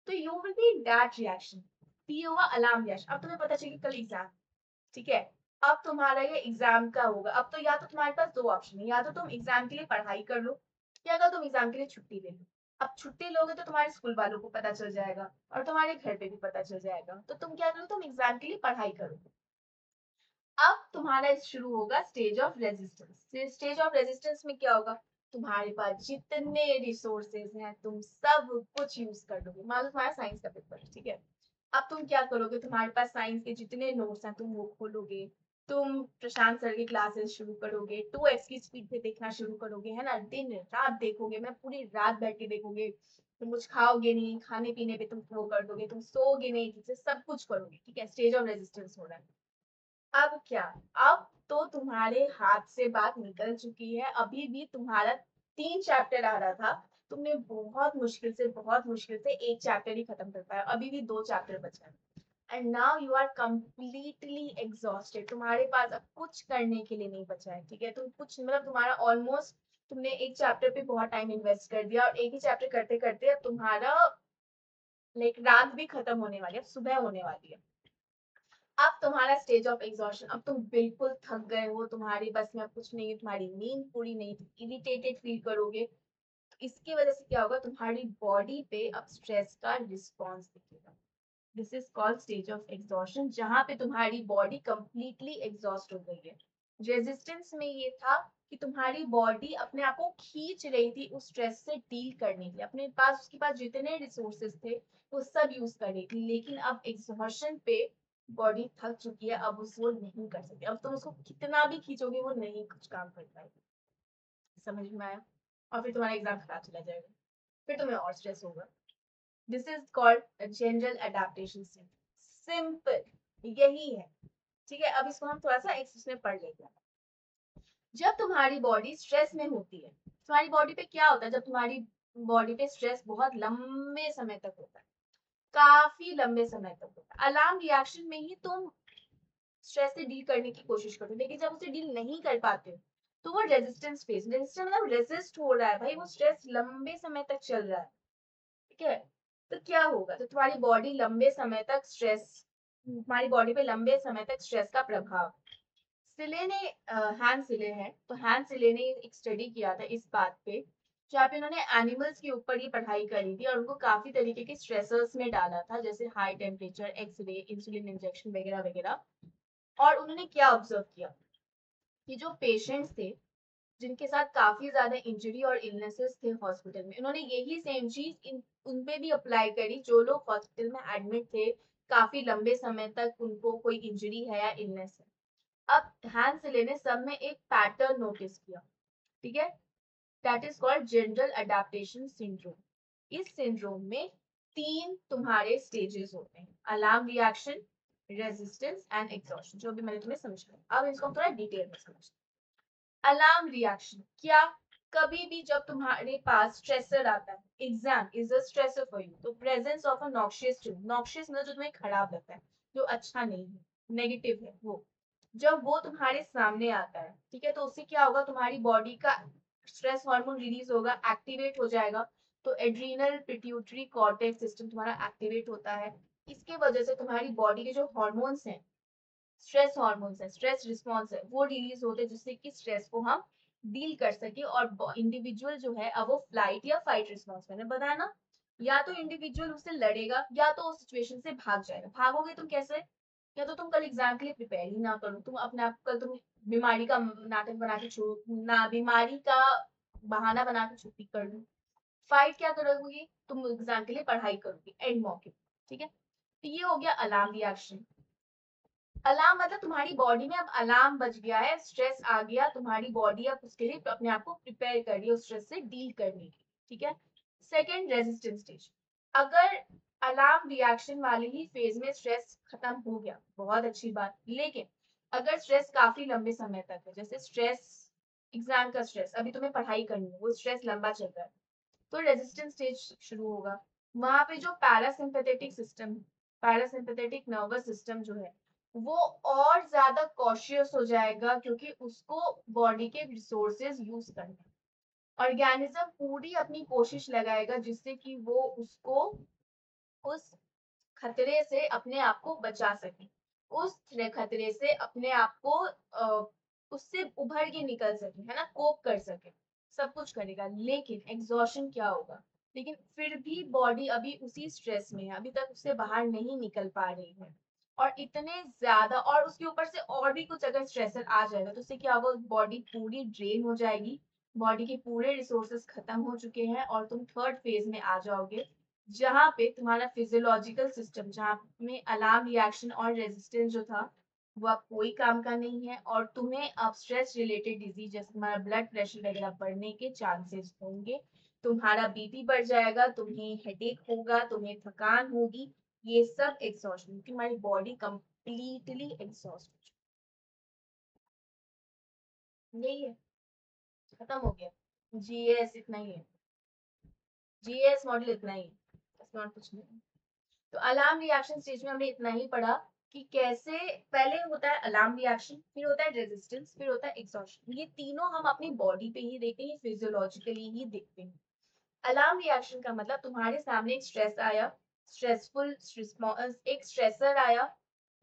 S2: तो you will be that reaction, ये होगा अलार्म रिएक्शन। अब तुम्हें पता चली कल एग्जाम, ठीक है, अब तुम्हारा ये एग्जाम का होगा। अब तो या तो तुम्हारे पास दो ऑप्शन है, या तो तुम एग्जाम के लिए पढ़ाई कर लो, या अगर तुम एग्जाम के लिए छुट्टी ले लो। अब छुट्टी लोगे तो तुम्हारे स्कूल वालों को पता चल जाएगा और तुम्हारे घर पे भी पता चल जाएगा, तो तुम क्या करो, तुम एग्जाम के लिए पढ़ाई करो। अब तुम्हारा शुरू होगा stage of resistance. Stage of resistance में क्या होगा, तुम्हारे पास जितने रिसोर्सेज हैं तुम सब कुछ यूज कर लोगे। मान लो तुम्हारा साइंस का पेपर है, ठीक है, अब तुम क्या करोगे, तुम्हारे पास साइंस के जितने नोट्स हैं तुम वो खोलोगे, तुम प्रशांत सर की क्लासेस शुरू करोगे, 2x की स्पीड पे देखना शुरू करोगे, है ना, दिन रात देखोगे, मैं पूरी रात बैठ के देखोगे। तुम कुछ खाओगे नहीं, खाने पीने पे तुम वो कर दोगे, तुम सोओगे नहीं ठीक से, सब कुछ करोगे, ठीक है, स्टेज ऑफ रेजिस्टेंस हो रहा है। अब क्या, अब तो तुम्हारे हाथ से बात निकल चुकी है, अभी भी तुम्हारा 3 चैप्टर आ रहा था, तुमने बहुत मुश्किल से एक चैप्टर ही खत्म कर पाया, अभी भी 2 चैप्टर बचा है। And now you are completely exhausted, तुम्हारे पास अब कुछ करने के लिए नहीं बचा है, ठीक है, तुम कुछ मतलब तुम्हारा ऑलमोस्ट, तुमने एक चैप्टर पे बहुत टाइम इन्वेस्ट कर दिया और एक ही चैप्टर करते करते अब तुम्हारा लाइक रात भी खत्म होने वाली है, सुबह होने वाली है। अब तुम्हारा स्टेज ऑफ एग्जॉशन, अब तुम बिल्कुल थक गए हो, तुम्हारी बस में अब कुछ नहीं है, तुम्हारी नींद पूरी नहीं थी, इरिटेटेड फील करोगे। इसकी वजह से क्या होगा, तुम्हारी बॉडी पे अब स्ट्रेस का रिस्पॉन्स दिखेगा। This is called stage of exhaustion, जहां पे तुम्हारी बॉडी कंप्लीटली एग्जॉस्ट हो गई है। रेजिस्टेंस में ये था कि तुम्हारी बॉडी अपने आप को खींच रही थी उस स्ट्रेस से डील करने के लिए, अपने पास उसके पास जितने रिसोर्सेज थे वो सब यूज कर रही थी, लेकिन अब एग्जॉशन पे बॉडी थक चुकी है, अब उस वो नहीं कर सकती, अब तुम उसको कितना भी खींचोगे वो नहीं कुछ काम कर पाएगी। समझ में आया? और फिर तुम्हारा एग्जाम खराब चला जाएगा, फिर तुम्हें और स्ट्रेस होगा। This is called general adaptation syndrome, simple यही है। ठीक है, अब इसको हम थोड़ा सा एक्सेस में पढ़ लेते हैं। जब तुम्हारी बॉडी स्ट्रेस में होती है, तुम्हारी बॉडी पे क्या होता है, जब तुम्हारी बॉडी पे स्ट्रेस बहुत लंबे समय तक होता है, काफी लंबे समय तक होता है, अलार्म रिएक्शन में ही तुम स्ट्रेस से डील करने की कोशिश करो, लेकिन जब उसे डील नहीं कर पाते हो तो वो रेजिस्टेंस फेज, रेजिस्टेंस मतलब रेजिस्ट हो रहा है भाई, वो स्ट्रेस लंबे समय तक चल रहा है, ठीक है। तो क्या होगा, तो तुम्हारी बॉडी लंबे समय तक स्ट्रेस, तुम्हारी बॉडी पे लंबे समय तक स्ट्रेस का प्रभाव। सिले ने हैन सिले है, तो हैन सिले ने एक स्टडी किया था इस बात पे, जहाँ पे उन्होंने एनिमल्स के ऊपर ही पढ़ाई करी थी और उनको काफी तरीके के स्ट्रेसर्स में डाला था, जैसे high temperature, x ray, insulin injection वगैरह वगैरह। और उन्होंने क्या ऑब्जर्व किया कि जो पेशेंट्स थे जिनके साथ काफी ज्यादा इंजरी और इलनेसेस थे हॉस्पिटल में, उन्होंने यही सेम चीज उन पे भी अप्लाई करी, जो लोग हॉस्पिटल में एडमिट थे काफी लंबे समय तक, उनको कोई इंजरी है या इलनेस है। अब हैंसले ने सब में एक पैटर्न नोटिस किया, ठीक है, that is called general adaptation syndrome. इस सिंड्रोम में 3 तुम्हारे स्टेजेस होते हैं, alarm reaction, resistance and exhaustion, जो भी मैंने तुम्हें समझाया। अब इसको थोड़ा डिटेल में समझते हैं। अलार्म रिएक्शन क्या, कभी भी जब तुम्हारे पास स्ट्रेसर आता है, exam is a stressor for you, तो presence of a noxious tune, noxious मतलब जो तुम्हें खराब लगता है, जो अच्छा नहीं है, नेगेटिव है, वो जब वो तुम्हारे सामने आता है, ठीक है, तो उससे क्या होगा, तुम्हारी बॉडी का स्ट्रेस हार्मोन रिलीज होगा, एक्टिवेट हो जाएगा, तो एड्रीनल पिट्यूटरी कॉर्टेक्स सिस्टम तुम्हारा एक्टिवेट होता है। इसके वजह से तुम्हारी बॉडी के जो हार्मोन्स हैं, स्ट्रेस हार्मोन्स है, स्ट्रेस रिस्पॉन्स है, वो रिलीज होते हैं, जिससे कि स्ट्रेस को हम डील कर सके, और इंडिविजुअल जो है अब वो फ्लाइट या फाइट रिस्पॉन्स, मैंने बताया ना, या तो इंडिविजुअल उससे लड़ेगा या तो उस सिचुएशन से भाग जाएगा। भागोगे तुम कैसे, या तो तुम कल एग्जाम के लिए प्रिपेयर ही ना करो, तुम अपने आप कल तुम बीमारी का नाटक बना के छोड़ो ना, बीमारी का बहाना बना के छुट्टी कर लो। फाइट क्या करोगी, तुम एग्जाम के लिए पढ़ाई करोगी एंड मौके पे, ठीक है। तो ये हो गया अलार्म रिएक्शन। अलार्म मतलब तुम्हारी बॉडी में अब अलार्म बज गया है, स्ट्रेस आ गया, तुम्हारी बॉडी अब उसके लिए अपने आप को प्रिपेयर कर रही है उस स्ट्रेस से डील करने की, ठीक है। Second, resistance stage. अगर अलार्म रिएक्शन वाले ही फेज में स्ट्रेस खत्म हो गया, बहुत अच्छी बात, लेकिन अगर स्ट्रेस काफी लंबे समय तक है, जैसे स्ट्रेस, एग्जाम का स्ट्रेस, अभी तुम्हें पढ़ाई करनी है, वो स्ट्रेस लंबा चल रहा है, तो रेजिस्टेंस स्टेज शुरू होगा। वहां पे जो parasympathetic system, parasympathetic nervous system जो है, वो और ज्यादा कॉशियस हो जाएगा, क्योंकि उसको बॉडी के रिसोर्सेज यूज करना, ऑर्गेनिज्म पूरी अपनी कोशिश लगाएगा जिससे कि वो उसको उस खतरे से अपने आप को बचा सके, उस खतरे से अपने आप को उससे उभर के निकल सके, है ना, कोप कर सके, सब कुछ करेगा, लेकिन एग्जॉशन क्या होगा, लेकिन फिर भी बॉडी अभी उसी स्ट्रेस में है, अभी तक उससे बाहर नहीं निकल पा रही है, और इतने ज्यादा, और उसके ऊपर से और भी कुछ अगर स्ट्रेसर आ जाएगा तो उससे क्या होगा, बॉडी पूरी ड्रेन हो जाएगी, बॉडी के पूरे रिसोर्सेस खत्म हो चुके हैं, और तुम थर्ड फेज में आ जाओगे, जहाँ पे तुम्हारा फिजियोलॉजिकल सिस्टम, जहाँ में अलार्म रिएक्शन और रेजिस्टेंस जो था, वो अब कोई काम का नहीं है, और तुम्हें अब स्ट्रेस रिलेटेड डिजीज, जैसे तुम्हारा ब्लड प्रेशर वगैरह बढ़ने के चांसेस होंगे, तुम्हारा बीपी बढ़ जाएगा, तुम्हें हेडेक होगा, तुम्हें थकान होगी, ये सब एग्जॉस्शन, तुम्हारी बॉडी कंप्लीटली एग्जॉस्ट हो चुकी है। यही है, खत्म हो गया, जीएस इतना ही है, जीएस मॉडल इतना ही है, बस और कुछ नहीं। तो अलार्म रिएक्शन स्टेज में हमने इतना ही पढ़ा कि कैसे पहले होता है अलार्म रिएक्शन, फिर होता है रेजिस्टेंस, फिर होता है एग्जॉशन, ये तीनों हम अपनी बॉडी पे ही देखते हैं, फिजियोलॉजिकली ही देखते हैं। अलार्म रिएक्शन का मतलब तुम्हारे सामने एक स्ट्रेस आया, स्ट्रेसफुल रिस्पॉन्स, एक स्ट्रेसर आया,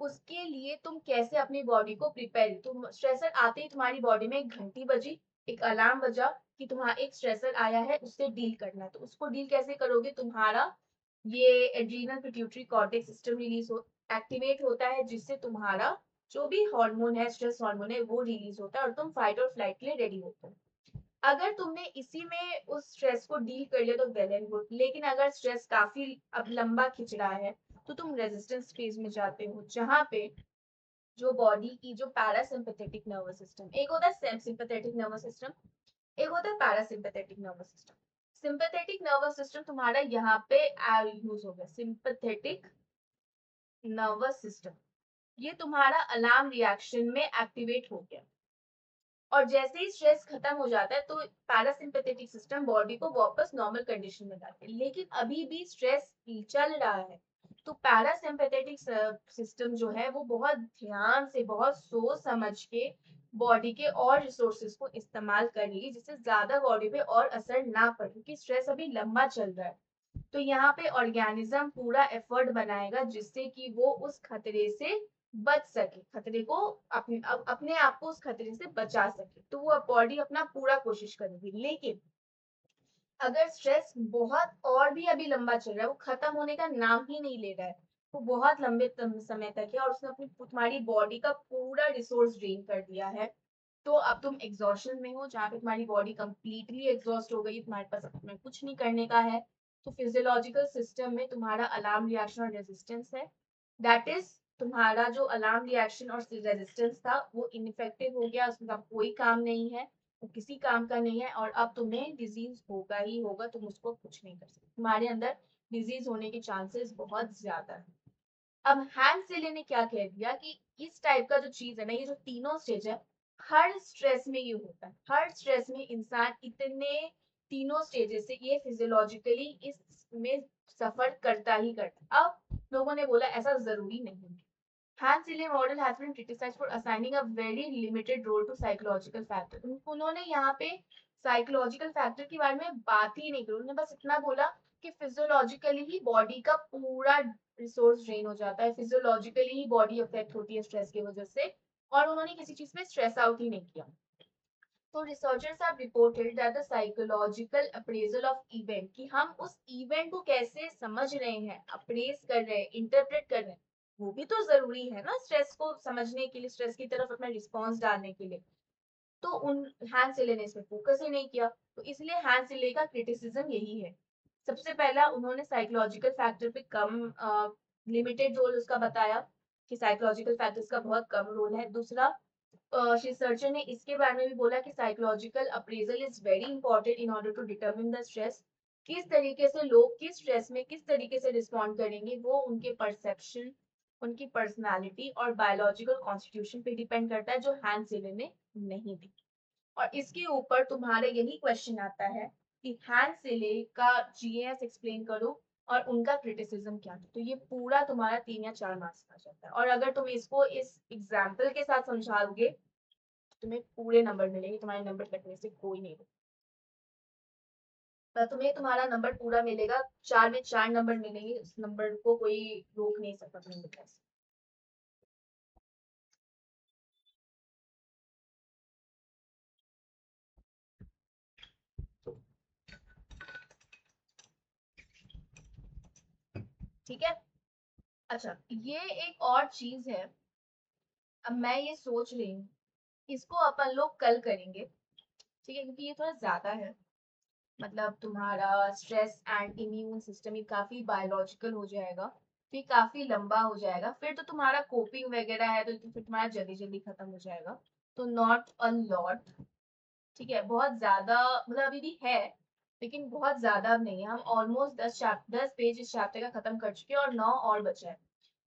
S2: उसके लिए तुम कैसे अपनी बॉडी को प्रिपेयर, तुम स्ट्रेसर आते ही तुम्हारी बॉडी में एक घंटी बजी, एक अलार्म बजा कि तुम्हारा एक स्ट्रेसर आया है, उससे डील करना है, तो उसको डील कैसे करोगे, तुम्हारा ये adrenal pituitary cortex system release हो, एक्टिवेट होता है, जिससे तुम्हारा जो भी हार्मोन है, स्ट्रेस हार्मोन है, वो रिलीज होता है, और तुम फाइट और फ्लाइट के लिए रेडी होते हो। अगर तुमने इसी में उस स्ट्रेस को डील कर लिया तो वेल एंड गुड, लेकिन अगर स्ट्रेस काफी अब लंबा खिंच रहा है, तो तुम रेजिस्टेंस फेज में जाते हो, जहां पे जो बॉडी की जो पैरासिम्पैथेटिक नर्वस सिस्टम, एक होता है सिंपैथेटिक नर्वस सिस्टम, एक होता है parasympathetic nervous system. Sympathetic nervous system तुम्हारा यहाँ पे यूज हो गया, सिंपैथेटिक नर्वस सिस्टम, ये तुम्हारा अलार्म रिएक्शन में एक्टिवेट हो गया, और जैसे ही स्ट्रेस खत्म हो जाता है तो पैरासिम्पैथेटिक सिस्टम बॉडी को वापस नॉर्मल कंडीशन में लाती है, लेकिन अभी भी स्ट्रेस चल रहा है, तो पैरासिम्पैथेटिक सिस्टम जो है वो बहुत ध्यान से, बहुत सोच समझ के बॉडी के और रिसोर्सेज को इस्तेमाल करेगी, जिससे ज्यादा बॉडी पे और असर ना पड़े, क्योंकि स्ट्रेस अभी लंबा चल रहा है। तो यहाँ पे ऑर्गेनिज्म पूरा एफर्ट बनाएगा जिससे कि वो उस खतरे से बच सके, खतरे को अपने आप को उस खतरे से बचा सके, तो वो बॉडी अपना पूरा कोशिश करेगी, लेकिन अगर स्ट्रेस बहुत और भी अभी लंबा चल रहा है, वो खत्म होने का नाम ही नहीं ले रहा है, वो बहुत लंबे समय तक है, और उसने अपनी तुम्हारी बॉडी का पूरा रिसोर्स ड्रेन कर दिया है, तो अब तुम एग्जॉशन में हो, जहाँ पे तुम्हारी बॉडी कंप्लीटली एग्जॉस्ट हो गई, तुम्हारे पास अब तुम्हें कुछ नहीं करने का है, तो फिजियोलॉजिकल सिस्टम में तुम्हारा अलार्म रिएक्शन और रेजिस्टेंस है, दैट इज तुम्हारा जो अलार्म रिएक्शन और रेजिस्टेंस था वो इनइफेक्टिव हो गया, उसका कोई काम नहीं है, वो किसी काम का नहीं है, और अब तुम्हें डिजीज होगा ही होगा, तुम उसको कुछ नहीं कर सकते, तुम्हारे अंदर डिजीज होने के चांसेस बहुत ज्यादा है। अब हैंस से ने क्या कह दिया कि इस टाइप का जो चीज है ना, ये जो तीनों स्टेज है, हर स्ट्रेस में ये होता है, हर स्ट्रेस में इंसान इतने तीनों स्टेजेस से ये फिजियोलॉजिकली इसमें सफर करता ही करता है। अब लोगों ने बोला ऐसा जरूरी नहीं है। Hans Selye model has been criticized for assigning a very limited role to psychological factor. उन्होंने यहाँ पे साइकोलॉजिकल फैक्टर के बारे में बात ही नहीं की, उन्होंने बस इतना बोला कि फिजियोलॉजिकली ही बॉडी का पूरा रिसोर्स ड्रेन हो जाता है, फिजियोलॉजिकली ही बॉडी अफेक्ट होती है स्ट्रेस की वजह से, और उन्होंने किसी चीज में स्ट्रेस आउट ही नहीं किया। तो researchers have reported that the psychological appraisal of event, कि हम उस इवेंट को कैसे समझ रहे हैं, अप्रेज कर रहे हैं, इंटरप्रेट कर रहे हैं, वो भी तो जरूरी है ना स्ट्रेस को समझने के लिए, स्ट्रेस की तरफ अपना रिस्पॉन्स डालने के लिए। तो उन हैंस सिले ने इसमें फोकस ही नहीं किया, तो इसलिए हैंस सिले का क्रिटिसिज्म यही है। सबसे पहला उन्होंने साइकोलॉजिकल फैक्टर पे कम लिमिटेड रोल उसका बताया, कि साइकोलॉजिकल फैक्टर्स का बहुत कम रोल है। दूसरा, रिसर्चर ने इसके बारे में भी बोला कि psychological appraisal is very important in order to determine the stress, किस तरीके से लोग किस स्ट्रेस में किस तरीके से रिस्पॉन्ड करेंगे, वो उनके परसेप्शन, उनकी पर्सनालिटी और बायोलॉजिकल कॉन्स्टिट्यूशन पे डिपेंड करता है, जो हैंस सिले ने नहीं दी। और इसके ऊपर तुम्हारे यही क्वेश्चन आता है कि हैंस सिले का जीएस एक्सप्लेन करो और उनका क्रिटिसिज्म क्या था। तो ये पूरा तुम्हारा 3 या 4 मार्क्स का जाता है, और अगर तुम इसको इस एग्जाम्पल के साथ समझा दोगे तो तुम्हें पूरे नंबर मिलेंगे, तुम्हारे नंबर कटने से कोई नहीं रोक। तो तुम्हें तुम्हारा नंबर पूरा मिलेगा, 4 में 4 नंबर मिलेंगे, उस नंबर को कोई रोक नहीं सकता तुम्हें मिलने से। ठीक है। अच्छा, ये एक और चीज है, अब मैं ये सोच रही हूँ इसको अपन लोग कल करेंगे, ठीक है, क्योंकि ये थोड़ा ज्यादा है। मतलब तुम्हारा स्ट्रेस एंड इम्यून सिस्टम ये काफी बायोलॉजिकल हो जाएगा, फिर काफी लंबा हो जाएगा, फिर तो तुम्हारा कोपिंग वगैरह है तो फिर तुम्हारा जल्दी जल्दी खत्म हो जाएगा। तो नॉट अ लॉट, ठीक है, बहुत ज्यादा मतलब अभी भी है, लेकिन बहुत ज्यादा अब नहीं है। हम ऑलमोस्ट 10 पेज इस चैप्टर का खत्म कर चुके हैं और 9 और बचा है।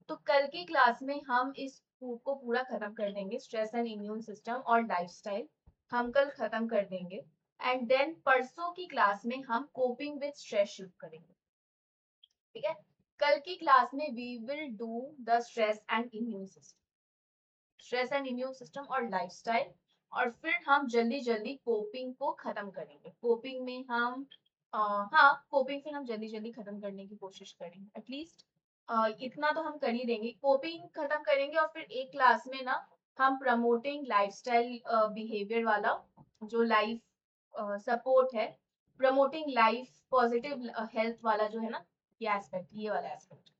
S2: तो कल की क्लास में हम इस बुक को पूरा खत्म कर देंगे, स्ट्रेस एंड इम्यून सिस्टम और लाइफस्टाइल हम कल खत्म कर देंगे। एंड देन परसों की क्लास में हम कोपिंग विद स्ट्रेस शुरू करेंगे, ठीक है। कल की क्लास में we will do the stress and immune system, stress and immune system और लाइफस्टाइल, और फिर हम जल्दी जल्दी कोपिंग को खत्म करेंगे। कोपिंग में हम हाँ, कोपिंग फिर हम जल्दी जल्दी खत्म करने की कोशिश करेंगे, एटलीस्ट इतना तो हम कर ही देंगे, कोपिंग खत्म करेंगे। और फिर एक क्लास में ना हम प्रमोटिंग लाइफस्टाइल बिहेवियर वाला, जो लाइफ सपोर्ट है, प्रमोटिंग लाइफ पॉजिटिव हेल्थ वाला जो है ना, ये एस्पेक्ट, ये वाला aspect,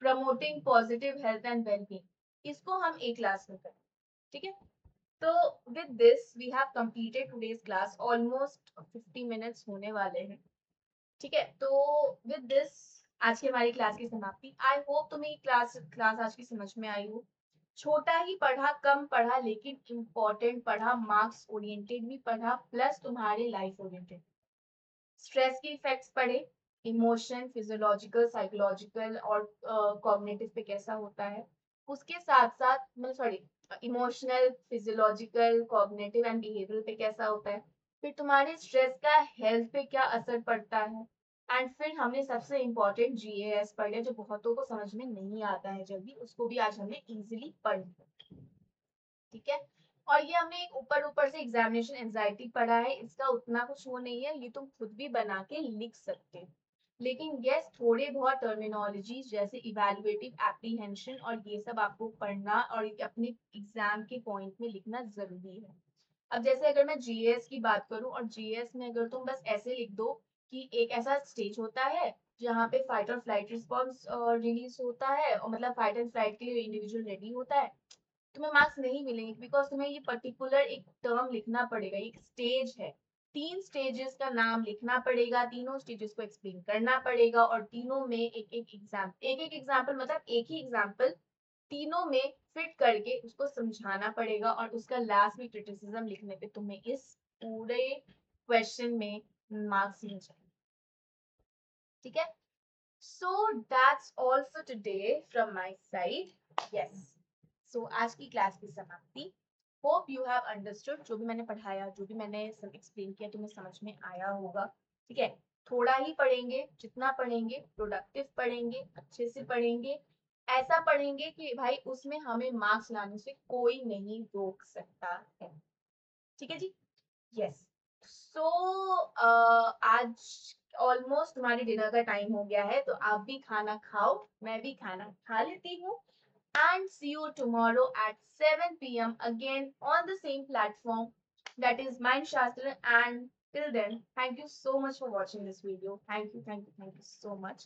S2: promoting positive health and wellbeing, इसको हम एक क्लास में करें, ठीक है। तो with this we have completed today's class, almost 50 minutes होने वाले हैं, ठीक है। तो विद दिस आज की हमारी क्लास की समाप्ति। आई होप तुम्हें क्लास क्लास आज की समझ में आई हो। छोटा ही पढ़ा, कम पढ़ा, लेकिन इम्पोर्टेंट पढ़ा, मार्क्स ओरिएंटेड भी पढ़ा, प्लस तुम्हारे लाइफ ओरिएंटेड। स्ट्रेस के इफेक्ट्स पढ़े, इमोशन, फिजियोलॉजिकल, साइकोलॉजिकल और कॉग्निटिव पे कैसा होता है, उसके साथ साथ मतलब sorry, emotional, physiological, cognitive and behavioural पे कैसा होता है, फिर तुम्हारे स्ट्रेस का हेल्थ पे क्या असर पड़ता है, एंड फिर हमने सबसे इम्पोर्टेंट जीएएस पढ़ लिया, जो बहुतों को समझ में नहीं आता है जल्दी, उसको भी आज हमने इजीली पढ़ लिया, ठीक है। और ये हमने एक ऊपर ऊपर से एग्जामिनेशन एंजाइटी पढ़ा है, इसका उतना कुछ वो नहीं है, ये तुम खुद भी बना के लिख सकते हो। लेकिन यस, थोड़े बहुत टर्मिनोलॉजी जैसे इवैल्यूएटिव एप्रीहेंशन और ये सब आपको पढ़ना और अपने एग्जाम के पॉइंट में लिखना जरूरी है। अब जैसे अगर मैं जीएस की बात करूं, और जीएस में अगर तुम बस ऐसे लिख दो कि एक ऐसा स्टेज होता है जहाँ पे फाइट और फ्लाइट रिस्पॉन्स रिलीज होता है, और मतलब फाइट एंड फ्लाइट के लिए इंडिविजुअल रेडी होता है, तुम्हें मार्क्स नहीं मिलेंगे, बिकॉज तुम्हें ये पर्टिकुलर एक टर्म लिखना पड़ेगा, एक स्टेज है, 3 स्टेजेस का नाम लिखना पड़ेगा, तीनों स्टेजेस को एक्सप्लेन करना पड़ेगा, और तीनों में एक एक एग्जाम्पल मतलब एक ही एग्जाम्पल तीनों में फिट करके उसको समझाना पड़ेगा, और उसका लास्ट में क्रिटिसिज्म लिखने पे तुम्हें इस पूरे क्वेश्चन में मार्क्स मिल जाएंगे, ठीक है। So that's all for today from my side. Yes, so आज की क्लास की समाप्ति। Hope you have understood. जो भी मैंने पढ़ाया, जो भी मैंने एक्सप्लेन किया, तुम्हें समझ में आया होगा। ठीक है, थोड़ा ही पढ़ेंगे, जितना पढ़ेंगे प्रोडक्टिव पढ़ेंगे, अच्छे से पढ़ेंगे, ऐसा पढ़ेंगे कि भाई उसमें हमें मार्क्स लाने से कोई नहीं रोक सकता है। ठीक है जी। यस। सो आज ऑलमोस्ट तुम्हारे डिनर का टाइम हो गया है, तो आप भी खाना खाओ, मैं भी खाना खा लेती हूँ। And see you tomorrow at 7 p.m. again on the same platform, that is Mind Shastra. And till then, thank you so much for watching this video. Thank you so much.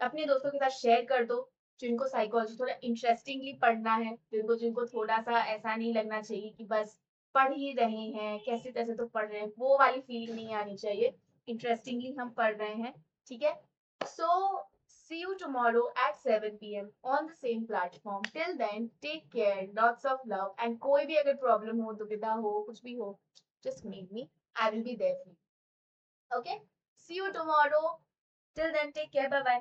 S2: अपने दोस्तों के साथ शेयर कर दो, जिनको psychology थोड़ा interestingly पढ़ना है, जिनको जिनको थोड़ा सा ऐसा नहीं लगना चाहिए कि बस पढ़ ही रहे हैं, कैसे तैसे तो पढ़ रहे हैं, वो वाली फीलिंग नहीं आनी चाहिए। इंटरेस्टिंगली हम पढ़ रहे हैं। ठीक है। सो see you tomorrow at 7 p.m. on the same platform. Till then, take care, lots of love, and कोई भी अगर प्रॉब्लम हो, दुविधा हो, कुछ भी हो, just meet me. I will be there for you. Okay? See you tomorrow. Till then, take care. Bye bye.